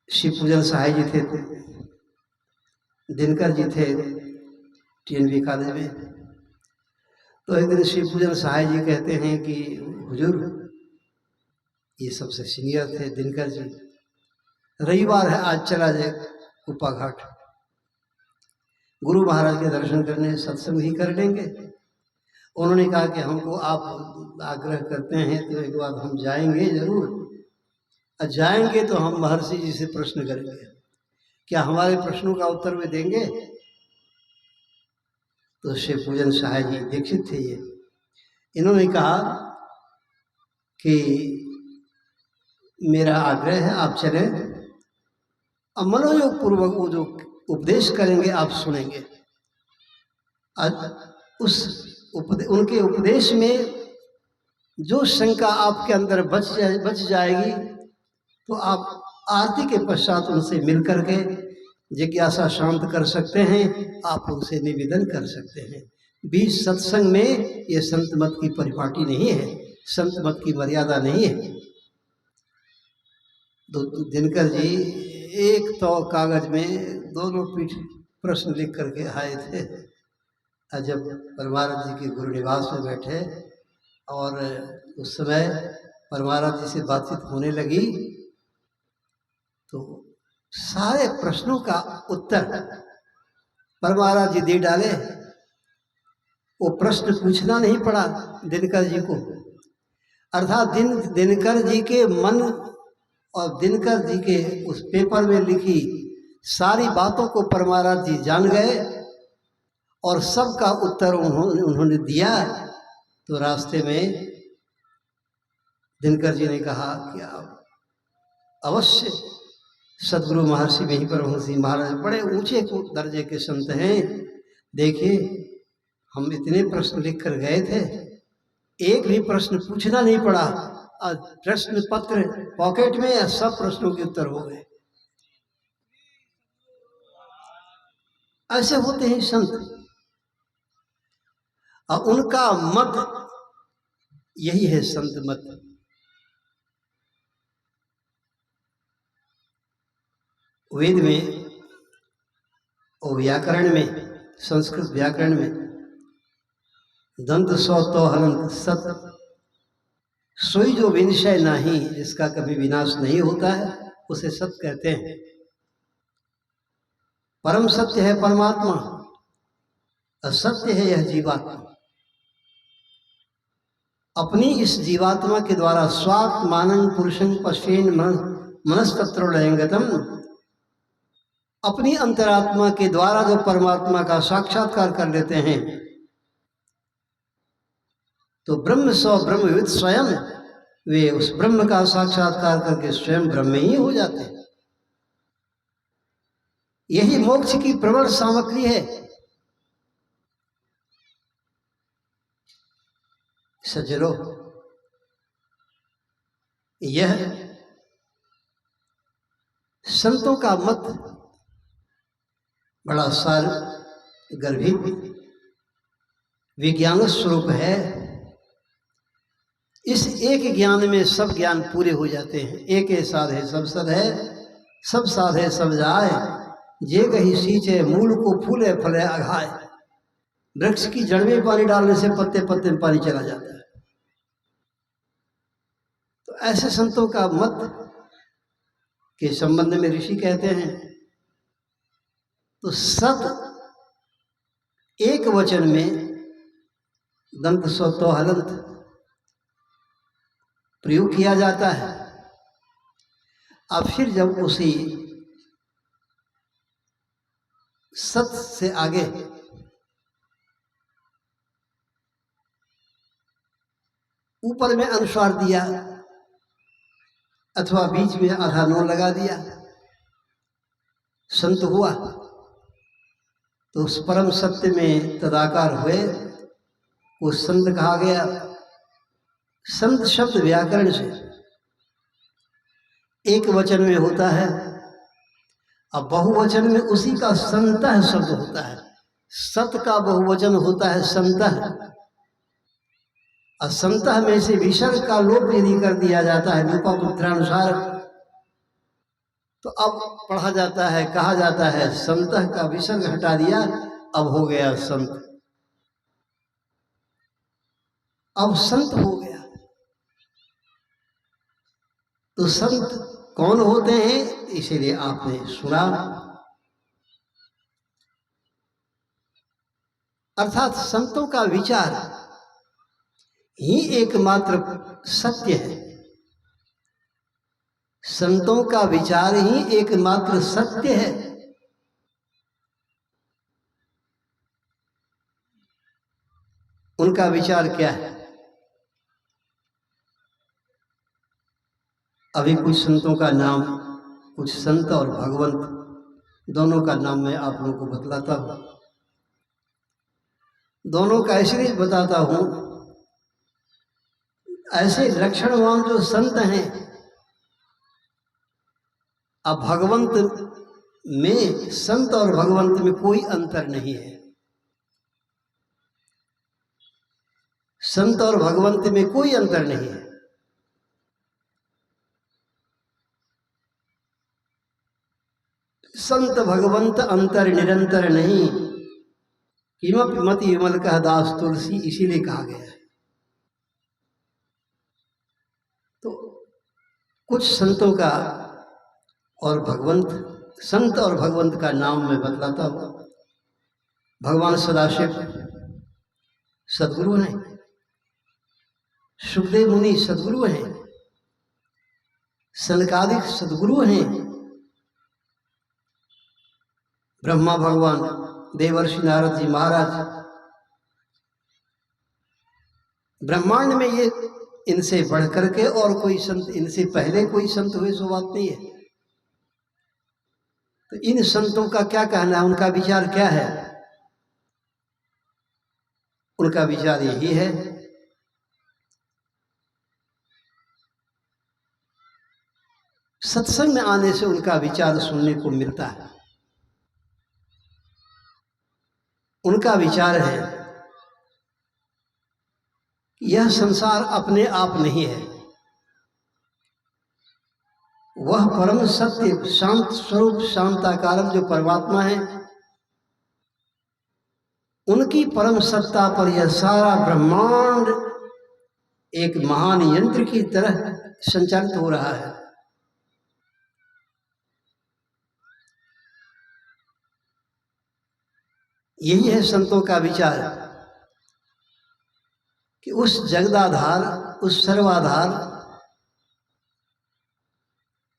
शिव पूजन सहाय जी थे, दिनकर जी थे TNV कॉलेज में। तो एक दिन शिव पूजन सहाय जी कहते हैं कि हुजूर ये सबसे सीनियर थे दिनकर जी। रविवार है, आज चला जाए कुप्पा घाट, गुरु महाराज के दर्शन करने, सत्संग ही कर लेंगे। उन्होंने कहा कि हमको आप आग्रह करते हैं तो एक बार हम जाएंगे जरूर, और जाएंगे तो हम महर्षि जी से प्रश्न करेंगे, क्या हमारे प्रश्नों का उत्तर वे देंगे? तो शिव पूजन सहाय जी दीक्षित थे ये, इन्होंने कहा कि मेरा आग्रह है आप चलें, अब मनोयोग पूर्वक वो जो उपदेश करेंगे आप सुनेंगे। उनके उपदेश में जो शंका आपके अंदर बच जाएगी तो आप आरती के पश्चात उनसे मिल करके जिज्ञासा शांत कर सकते हैं, आप उनसे निवेदन कर सकते हैं। बीच सत्संग में ये संत मत की परिपाटी नहीं है, संत मत की मर्यादा नहीं है। तो दिनकर जी एक तो कागज में दोनों पीठ प्रश्न लिख करके आए थे। जब परमानंद जी के गुरु निवास में बैठे और उस समय परमानंद जी से बातचीत होने लगी तो सारे प्रश्नों का उत्तर परमानंद जी दे डाले। वो प्रश्न पूछना नहीं पड़ा दिनकर जी को, अर्थात दिनकर जी के मन और दिनकर जी के उस पेपर में लिखी सारी बातों को परमानंद जी जान गए और सबका उत्तर उन्होंने दिया। तो रास्ते में दिनकर जी ने कहा कि आप अवश्य सदगुरु महर्षि वहीं परमहंस जी महाराज बड़े ऊंचे दर्जे के संत हैं, देखिए हम इतने प्रश्न लिख कर गए थे, एक भी प्रश्न पूछना नहीं पड़ा, प्रश्न पत्र पॉकेट में या सब प्रश्नों के उत्तर हो गए। ऐसे होते हैं संत, और उनका मत यही है संत मत। वेद में और व्याकरण में, संस्कृत व्याकरण में दंत सौ तो हलंत सत, सोई जो विनिशय नहीं, जिसका कभी विनाश नहीं होता है उसे सत कहते हैं। परम सत्य है परमात्मा, असत्य है यह जीवात्मा। अपनी इस जीवात्मा के द्वारा स्वात्मानं पुरुषं पश्येन मनस्तत्र लयंगतम, अपनी अंतरात्मा के द्वारा जो परमात्मा का साक्षात्कार कर लेते हैं तो ब्रह्म सौ ब्रह्मविद स्वयं, वे उस ब्रह्म का साक्षात्कार करके स्वयं ब्रह्म ही हो जाते हैं। यही मोक्ष की प्रबल सामग्री है। सज्जनों, यह संतों का मत बड़ा सार गर्भित विज्ञान स्वरूप है। इस एक ज्ञान में सब ज्ञान पूरे हो जाते हैं। एक साधे सब सद है, सब साधे सब जाए, जे कहीं सींचे मूल को फूले फले अघाए। वृक्ष की जड़ में पानी डालने से पत्ते पत्ते में पानी चला जाता है। तो ऐसे संतों का मत के संबंध में ऋषि कहते हैं, तो सत एक वचन में दंत सौ हलंत प्रयोग किया जाता है। अब फिर जब उसी सत से आगे ऊपर में अनुस्वार दिया अथवा बीच में आधा नून लगा दिया, संत हुआ, तो उस परम सत्य में तदाकार हुए वो संत कहा गया। संत शब्द व्याकरण से एक वचन में होता है, अब बहुवचन में उसी का संतः शब्द होता है। सत का बहुवचन होता है संतः, और संतः में से विसर्ग का लोप यदि कर दिया जाता है लोपामुद्रानुसार, तो अब पढ़ा जाता है, कहा जाता है संतः का विसर्ग हटा दिया, अब हो गया संत, अब संत हो गया। तो संत कौन होते हैं, इसीलिए आपने सुना। अर्थात संतों का विचार ही एकमात्र सत्य है। संतों का विचार ही एकमात्र सत्य है। उनका विचार क्या है? अभी कुछ संतों का नाम, कुछ संत और भगवंत दोनों का नाम मैं आप लोगों को बतलाता हूं। दोनों का इसलिए बताता हूं, ऐसे लक्षणवान जो संत हैं, अब भगवंत में, संत और भगवंत में कोई अंतर नहीं है। संत और भगवंत में कोई अंतर नहीं है। संत भगवंत अंतर निरंतर नहीं, किमपि मति विमल कह दास तुलसी, इसीलिए कहा गया है। तो कुछ संतों का और भगवंत, संत और भगवंत का नाम मैं बतलाता हूं। भगवान सदाशिव सदगुरु हैं, सुखदेव मुनि सदगुरु हैं, सनकादिक सदगुरु हैं, ब्रह्मा भगवान, देवर्षि नारद जी महाराज, ब्रह्मांड में ये इनसे बढ़ करके और कोई संत, इनसे पहले कोई संत हुए सो बात नहीं है। तो इन संतों का क्या कहना है, उनका विचार क्या है? उनका विचार यही है सत्संग में आने से उनका विचार सुनने को मिलता है। उनका विचार है यह संसार अपने आप नहीं है, वह परम सत्य शांत स्वरूप शांताकारक जो परमात्मा है, उनकी परम सत्ता पर यह सारा ब्रह्मांड एक महान यंत्र की तरह संचालित हो रहा है। यही है संतों का विचार कि उस जगदाधार, उस सर्वाधार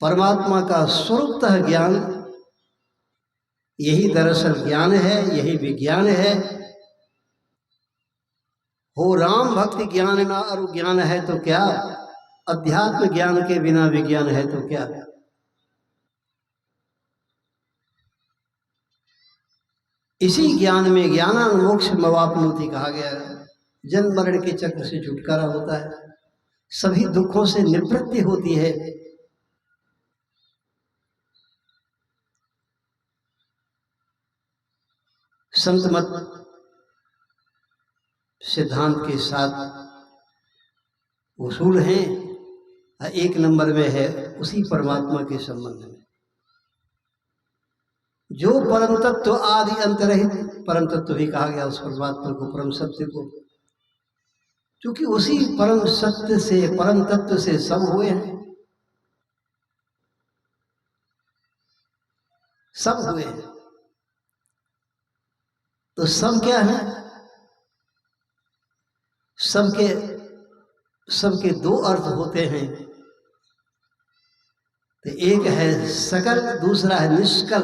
परमात्मा का स्वरूपतः ज्ञान, यही दरअसल ज्ञान है, यही विज्ञान है। हो राम भक्ति ज्ञान ना अरु ज्ञान है तो क्या, अध्यात्म ज्ञान के बिना विज्ञान है तो क्या। इसी ज्ञान में ज्ञानानुमोक्ष मवाप्नोति कहा गया है। जन्म मरण के चक्र से छुटकारा होता है, सभी दुखों से निवृत्ति होती है। संत मत सिद्धांत के साथ उसूल हैं, एक नंबर में है उसी परमात्मा के संबंध में, जो परम तत्व आदि अंतरहित, परम तत्व भी कहा गया उस परमात्मा को, परम सत्य को, क्योंकि उसी परम सत्य से, परम तत्व से सब हुए हैं, सब हुए हैं। तो सब क्या है? सबके दो अर्थ होते हैं। तो एक है सकल, दूसरा है निष्कल,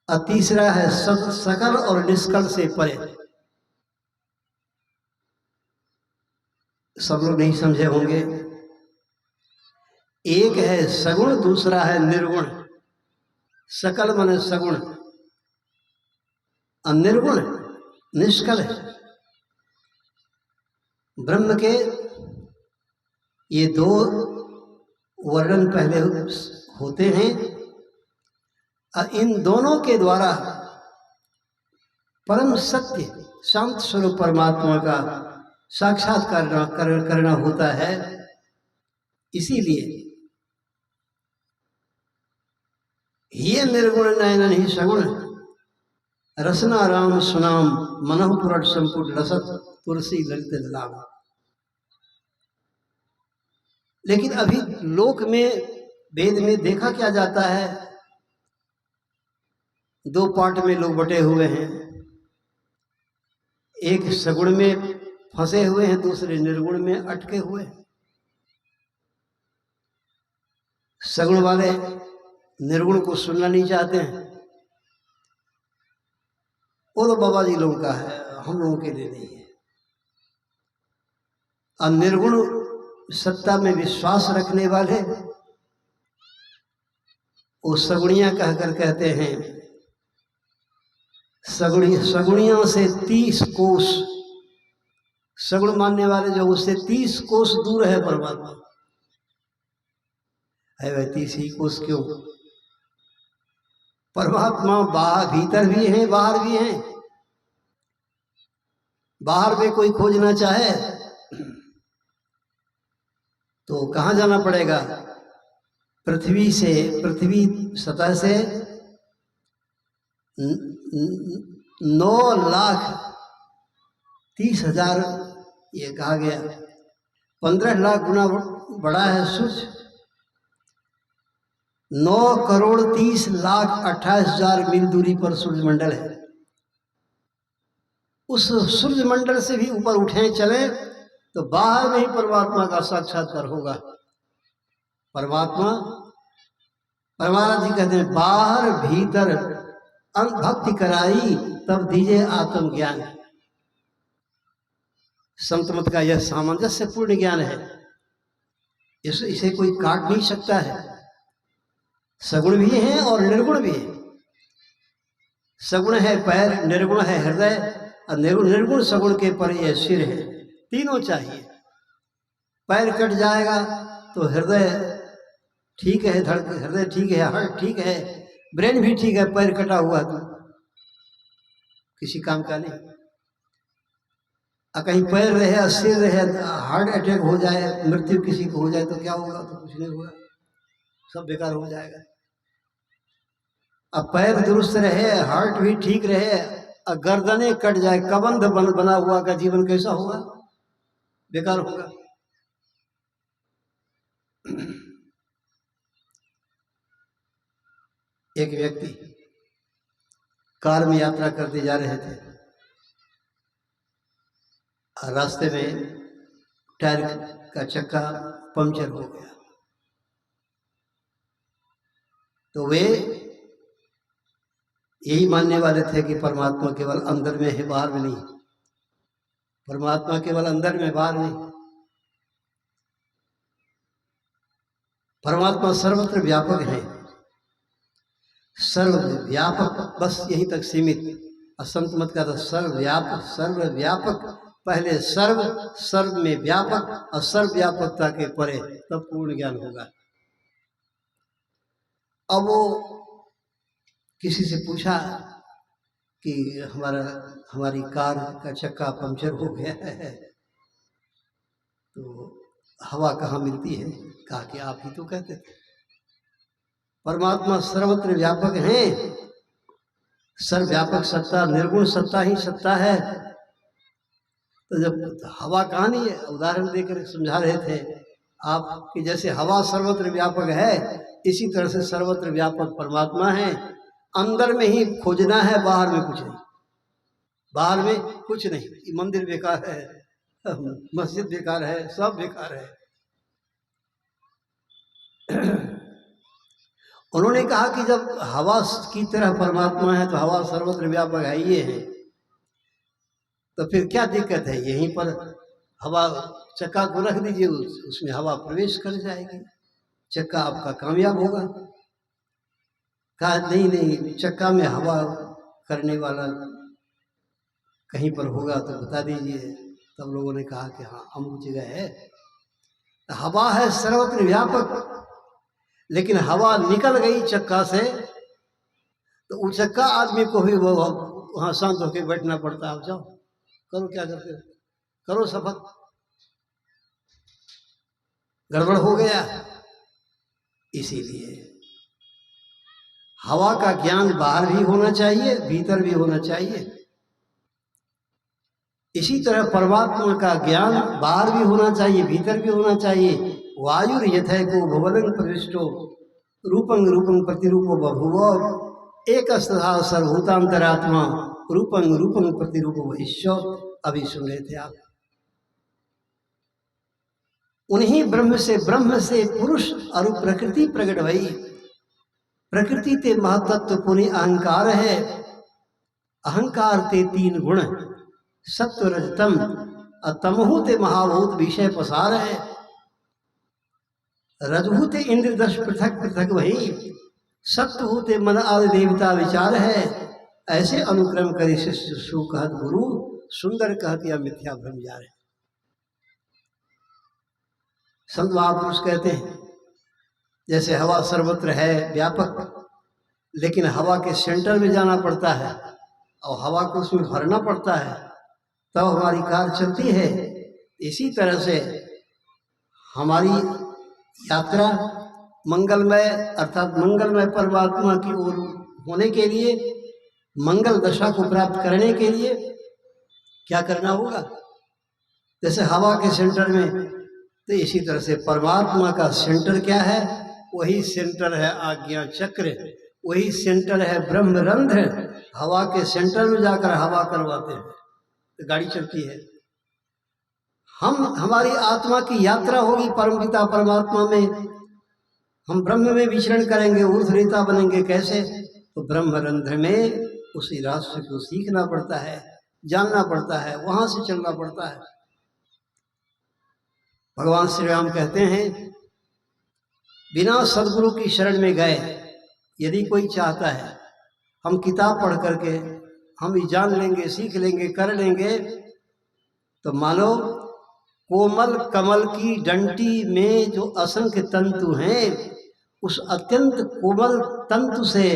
और तीसरा है सकल और निष्कल से परे। सब लोग नहीं समझे होंगे। एक है सगुण, दूसरा है निर्गुण। सकल माने सगुण, और निर्गुण निष्कल है। ब्रह्म के ये दो वर्णन पहले होते हैं, और इन दोनों के द्वारा परम सत्य शांत स्वरूप परमात्मा का साक्षात्कार करना होता है। इसीलिए ये निर्गुण नयन ही सगुण, रसना राम सुनाम, मनहु पुरट संपुट रसत तुलसी ललित लाभ। लेकिन अभी लोक में, वेद में देखा क्या जाता है, दो पार्ट में लोग बटे हुए हैं। एक सगुण में फंसे हुए हैं, दूसरे निर्गुण में अटके हुए हैं। सगुण वाले निर्गुण को सुनना नहीं चाहते हैं। वो तो बाबा जी लोगों का है, हम लोगों के लिए नहीं है। और निर्गुण सत्ता में विश्वास रखने वाले वो सगुणियां कहकर कहते हैं, सगुणियों से 30 कोस, सगुण मानने वाले जो, उससे 30 कोस दूर है परमात्मा। है वह 30 ही कोस क्यों? परमात्मा बाहर, भीतर भी है, बाहर भी है। बाहर में कोई खोजना चाहे तो कहां जाना पड़ेगा? पृथ्वी से, पृथ्वी सतह से 9,30,000 ये कहा गया, 15 लाख गुना बड़ा है सूर्य। 9,30,28,000 मील दूरी पर सूर्यमंडल है। उस सूर्यमंडल से भी ऊपर उठे चले तो बाहर में ही परमात्मा का साक्षात्कार होगा। परमात्मा, परमात्मा जी कहते हैं, बाहर भीतर भक्ति कराई तब दीजिए आत्मज्ञान। संत मत का यह सामंजस्य पूर्ण ज्ञान है, इसे कोई काट नहीं सकता है। सगुण भी है और निर्गुण भी है। सगुण है पैर, निर्गुण है हृदय, और निर्गुण सगुण के पर यह सिर है। तीनों चाहिए। पैर कट जाएगा तो हृदय ठीक है, हृदय ठीक है, हार्ट ठीक है, ब्रेन भी ठीक है। पैर कटा हुआ तो किसी काम का नहीं। कहीं पैर रहे, सिर रहे, हार्ट अटैक हो जाए, मृत्यु किसी को हो जाए तो क्या होगा? तो कुछ नहीं होगा, सब बेकार हो जाएगा। अब पैर दुरुस्त रहे, हार्ट भी ठीक रहे, और गर्दने कट जाए, कबंध बना हुआ का जीवन कैसा होगा? बेकार होगा। एक व्यक्ति कार में यात्रा करते जा रहे थे, रास्ते में टायर का चक्का पंक्चर हो गया। तो वे यही मानने वाले थे कि परमात्मा केवल अंदर में है, बाहर में नहीं। परमात्मा केवल अंदर में, बाहर नहीं। परमात्मा सर्वत्र व्यापक है, सर्वव्यापक, बस यहीं तक सीमित। असंत मत का था सर्वव्यापक, सर्वव्यापक। पहले सर्व, सर्व में व्यापक, और सर्वव्यापकता के परे तब पूर्ण ज्ञान होगा। अब वो किसी से पूछा कि हमारी कार का चक्का पंक्चर हो गया है, तो हवा कहाँ मिलती है? कहा कि आप ही तो कहते थे परमात्मा सर्वत्र व्यापक है। सर्वव्यापक सत्ता, निर्गुण सत्ता ही सत्ता है। तो जब हवा कहाँ नहीं है, उदाहरण देकर समझा रहे थे आप कि जैसे हवा सर्वत्र व्यापक है, इसी तरह से सर्वत्र व्यापक परमात्मा है। अंदर में ही खोजना है, बाहर में कुछ नहीं। बाहर में कुछ नहीं। ये मंदिर बेकार है, मस्जिद बेकार है, सब बेकार है। उन्होंने कहा कि जब हवा की तरह परमात्मा है तो हवा सर्वत्र व्यापक है, ये है, तो फिर क्या दिक्कत है? यहीं पर हवा, चक्का को रख दीजिए, उसमें हवा प्रवेश कर जाएगी, चक्का आपका कामयाब होगा। कहा नहीं नहीं, चक्का में हवा करने वाला कहीं पर होगा तो बता दीजिए। तब लोगों ने कहा कि हाँ, अमुक जगह है। हवा है सर्वत्र व्यापक, लेकिन हवा निकल गई चक्का से तो वो चक्का आदमी को भी वो वहां शांत होकर बैठना पड़ता है। जाओ करो, क्या करते हो, करो सफर। गड़बड़ हो गया। इसीलिए हवा का ज्ञान बाहर भी होना चाहिए, भीतर भी होना चाहिए। इसी तरह परमात्मा का ज्ञान बाहर भी होना चाहिए, भीतर भी होना चाहिए। वायुर यथैको भुवनं प्रविष्टो रूपं रूपं प्रतिरूपो बभूव एकस्तथा सर्वभूतांतरात्मा रूपं रूपं प्रतिरूपो ईश्वर। अभी सुन रहे थे आप, उन्हीं ब्रह्म से पुरुष और प्रकृति प्रकट भई। प्रकृति ते महतत्व पुनि अहंकार है, अहंकार ते तीन गुण सत्व रजतम, तमहु ते महाभूत विषय पसार है, रजहु ते इंद्र दश पृथक पृथक वही, सत्व ते मन आदि देवता विचार है। ऐसे अनुक्रम करी शिष्य सु कहत गुरु, सुंदर कहत या मिथ्या भ्रम जा रहे। संत महापुरुष कहते हैं जैसे हवा सर्वत्र है व्यापक, लेकिन हवा के सेंटर में जाना पड़ता है और हवा को उसमें भरना पड़ता है तब हमारी कार चलती है। इसी तरह से हमारी यात्रा मंगलमय अर्थात मंगलमय परमात्मा की ओर होने के लिए, मंगल दशा को प्राप्त करने के लिए क्या करना होगा? जैसे हवा के सेंटर में, तो इसी तरह से परमात्मा का सेंटर क्या है? वही सेंटर है आज्ञा चक्र, वही सेंटर है ब्रह्मरंध्र। हवा के सेंटर में जाकर हवा करवाते हैं तो गाड़ी चलती है। हमारी आत्मा की यात्रा होगी परमपिता परमात्मा में, हम ब्रह्म में विचरण करेंगे, ऊर्ध्वरेता बनेंगे। कैसे? तो ब्रह्मरंध्र में उसी रास्ते को सीखना पड़ता है, जानना पड़ता है, वहां से चलना पड़ता है। भगवान श्री राम कहते हैं बिना सदगुरु की शरण में गए यदि कोई चाहता है हम किताब पढ़ करके हम ही जान लेंगे, सीख लेंगे, कर लेंगे, तो मानो कोमल कमल की डंटी में जो असंख्य तंतु हैं, उस अत्यंत कोमल तंतु से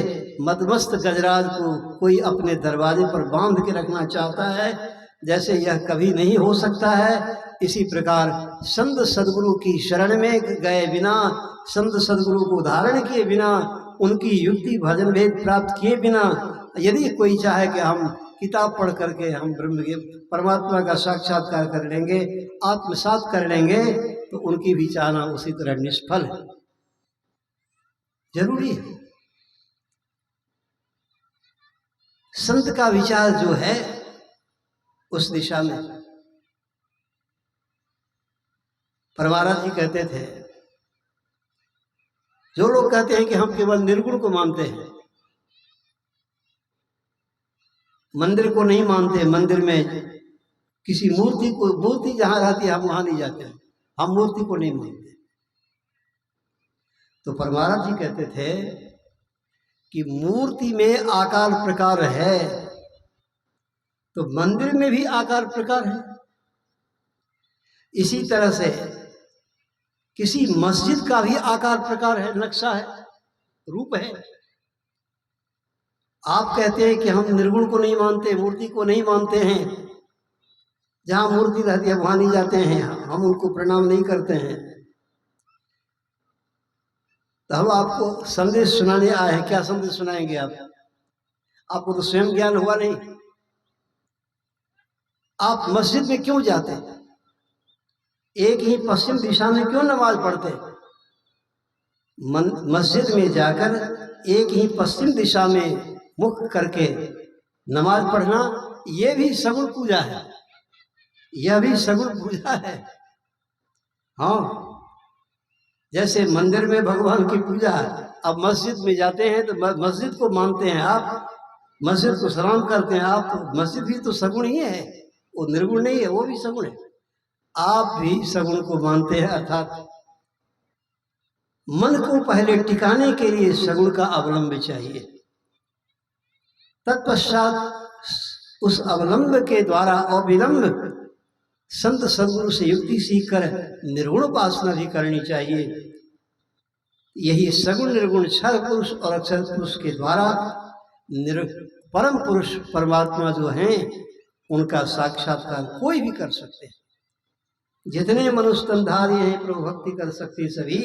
मदमस्त गजराज को कोई अपने दरवाजे पर बांध के रखना चाहता है, जैसे यह कभी नहीं हो सकता है। इसी प्रकार संत सदगुरु की शरण में गए बिना, संत सदगुरु को धारण किए बिना, उनकी युक्ति भजन भेद प्राप्त किए बिना यदि कोई चाहे कि हम किताब पढ़ करके हम ब्रह्म के परमात्मा का साक्षात्कार कर लेंगे, आत्मसात कर लेंगे, तो उनकी भी चाहना उसी तरह निष्फल है। जरूरी है संत का विचार जो है उस दिशा में। परमाराज जी कहते थे, जो लोग कहते हैं कि हम केवल निर्गुण को मानते हैं, मंदिर को नहीं मानते, मंदिर में किसी मूर्ति को, मूर्ति जहां रहती है हम वहां नहीं जाते हैं, हम मूर्ति को नहीं मानते। तो परमाराज जी कहते थे कि मूर्ति में आकार प्रकार है तो मंदिर में भी आकार प्रकार है। इसी तरह से किसी मस्जिद का भी आकार प्रकार है, नक्शा है, रूप है। आप कहते हैं कि हम निर्गुण को नहीं मानते, मूर्ति को नहीं मानते हैं, जहां मूर्ति रहती है वहां नहीं जाते हैं, हम उनको प्रणाम नहीं करते हैं। तो हम आपको संदेश सुनाने आए हैं। क्या संदेश सुनाएंगे आप? आपको तो स्वयं ज्ञान हुआ नहीं। आप मस्जिद में क्यों जाते हैं? एक ही पश्चिम दिशा में क्यों नमाज पढ़ते? मस्जिद में जाकर एक ही पश्चिम दिशा में मुख करके नमाज पढ़ना, यह भी सगुण पूजा है, यह भी सगुण पूजा है। हाँ, जैसे मंदिर में भगवान की पूजा है, अब मस्जिद में जाते हैं तो मस्जिद को मानते हैं आप, मस्जिद को सलाम करते हैं आप, तो मस्जिद भी तो सगुण ही है, वो निर्गुण नहीं है, वो भी सगुण है। आप भी सगुण को मानते हैं, अर्थात मन को पहले टिकाने के लिए सगुण का अवलंब चाहिए, तत्पश्चात उस अवलंब के द्वारा अविलंब संत सदगुरु से युक्ति सीखकर निर्गुण उपासना भी करनी चाहिए। यही सगुण निर्गुण क्षर पुरुष और अक्षर पुरुष के द्वारा परम पुरुष परमात्मा जो हैं उनका साक्षात्कार कोई भी कर सकते हैं। जितने मनुष्य तनधारी हैं प्रभु भक्ति कर सकते, सभी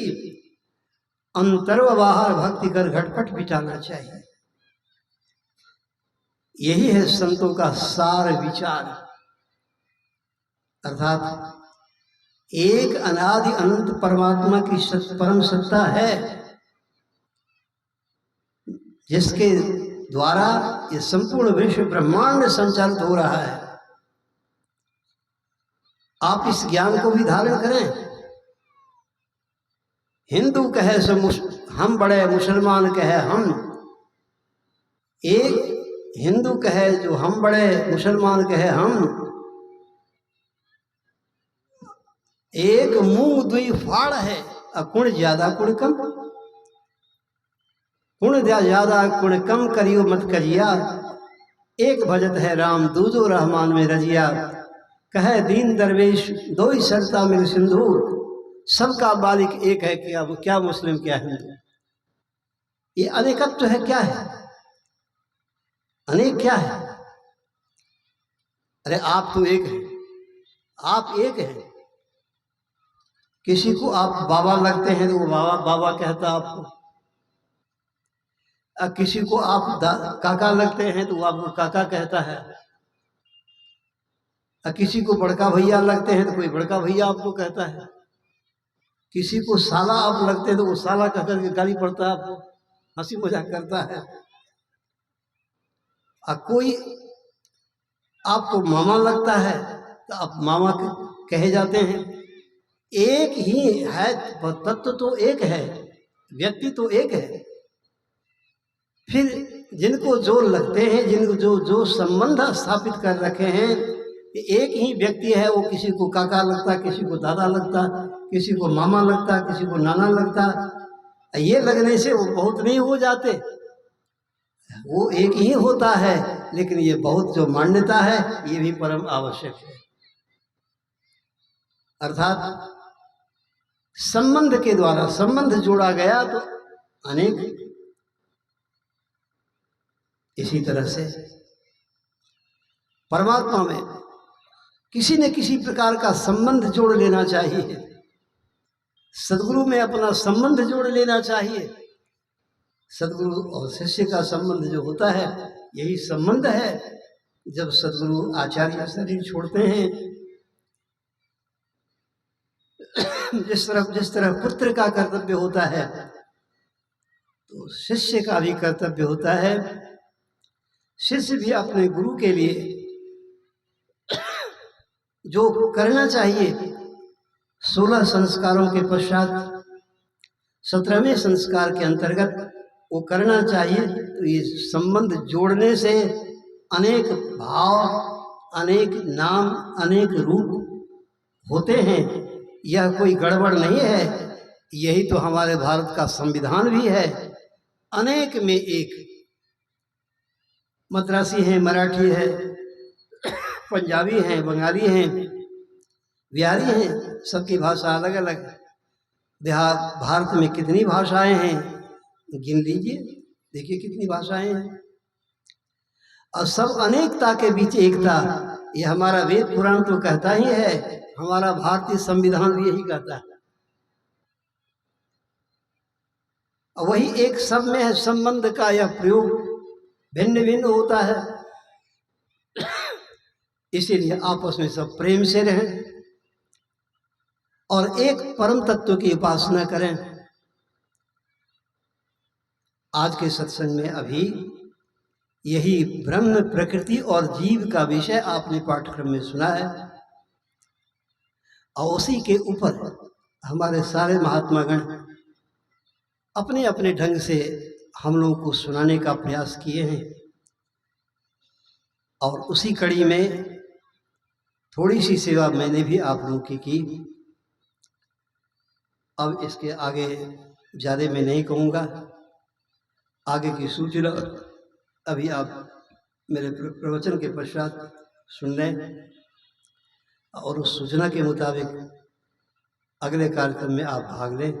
अंतर व बाहर भक्ति कर घटपट बिठाना चाहिए। यही है संतों का सार विचार, अर्थात एक अनादि अनंत परमात्मा की परम सत्ता है, जिसके द्वारा ये संपूर्ण विश्व ब्रह्मांड संचालित हो रहा है। आप इस ज्ञान को भी धारण करें। हिंदू कहे सो हम बड़े, मुसलमान कहे हम। एक हिंदू कहे जो हम बड़े, मुसलमान कहे हम। एक मुंह दुई फाड़ है, अकुण ज्यादा कुण कम। कुण ज्यादा कुण कम करियो मत करिया। एक भजत है राम दूजो रहमान में रजिया। कहे दीन दरवेश दो ही सरता मिल सिंधु। सबका मालिक एक है, क्या मुस्लिम क्या हिंदू। ये अनेकत्व है, क्या है अनेक, क्या है। अरे आप तो एक हैं, आप एक हैं। किसी को आप बाबा लगते हैं तो वो बाबा बाबा कहता आपको। किसी को आप काका लगते हैं तो वो आपको काका कहता है। किसी को बड़का भैया लगते हैं तो कोई बड़का भैया आपको कहता है। किसी को साला आप लगते हैं तो वो साला कहकर के गाली पड़ता है आपको, हंसी मजाक करता है। कोई आपको मामा लगता है तो आप मामा कहे जाते हैं। एक ही है, तत्व तो एक है, व्यक्ति तो एक है। फिर जिनको जो लगते हैं, जिनको जो जो संबंध स्थापित कर रखे हैं, एक ही व्यक्ति है। वो किसी को काका लगता, किसी को दादा लगता, किसी को मामा लगता, किसी को नाना लगता। ये लगने से वो बहुत नहीं हो जाते, वो एक ही होता है। लेकिन ये बहुत जो मान्यता है, ये भी परम आवश्यक है। अर्थात संबंध के द्वारा संबंध जोड़ा गया तो अनेक। इसी तरह से परमात्मा में किसी न किसी प्रकार का संबंध जोड़ लेना चाहिए। सदगुरु में अपना संबंध जोड़ लेना चाहिए। सदगुरु और शिष्य का संबंध जो होता है, यही संबंध है। जब सदगुरु आचार्य शरीर छोड़ते हैं, जिस तरह पुत्र का कर्तव्य होता है, तो शिष्य का भी कर्तव्य होता है। शिष्य भी अपने गुरु के लिए जो करना चाहिए, 16 संस्कारों के पश्चात 17वें संस्कार के अंतर्गत वो करना चाहिए। तो ये संबंध जोड़ने से अनेक भाव, अनेक नाम, अनेक रूप होते हैं। यह कोई गड़बड़ नहीं है, यही तो हमारे भारत का संविधान भी है। अनेक में एक। मद्रासी है, मराठी है, पंजाबी हैं, बंगाली हैं, बिहारी हैं, सबकी भाषा अलग अलग। भारत में कितनी भाषाएं हैं, गिन लीजिए, देखिए कितनी भाषाएं हैं। और सब अनेकता के बीच एकता, ये हमारा वेद पुराण तो कहता ही है, हमारा भारतीय संविधान भी यही कहता है। और वही एक सब में है। संबंध का यह प्रयोग भिन्न भिन्न होता है, इसीलिए आपस में सब प्रेम से रहें और एक परम तत्व की उपासना करें। आज के सत्संग में अभी यही ब्रह्म, प्रकृति और जीव का विषय आपने पाठ्यक्रम में सुना है, और उसी के ऊपर हमारे सारे महात्मागण अपने अपने ढंग से हम लोगों को सुनाने का प्रयास किए हैं। और उसी कड़ी में थोड़ी सी सेवा मैंने भी आप लोगों की। अब इसके आगे ज़्यादा मैं नहीं कहूँगा। आगे की सूचना अभी आप मेरे प्रवचन के पश्चात सुन लें, और उस सूचना के मुताबिक अगले कार्यक्रम में आप भाग लें।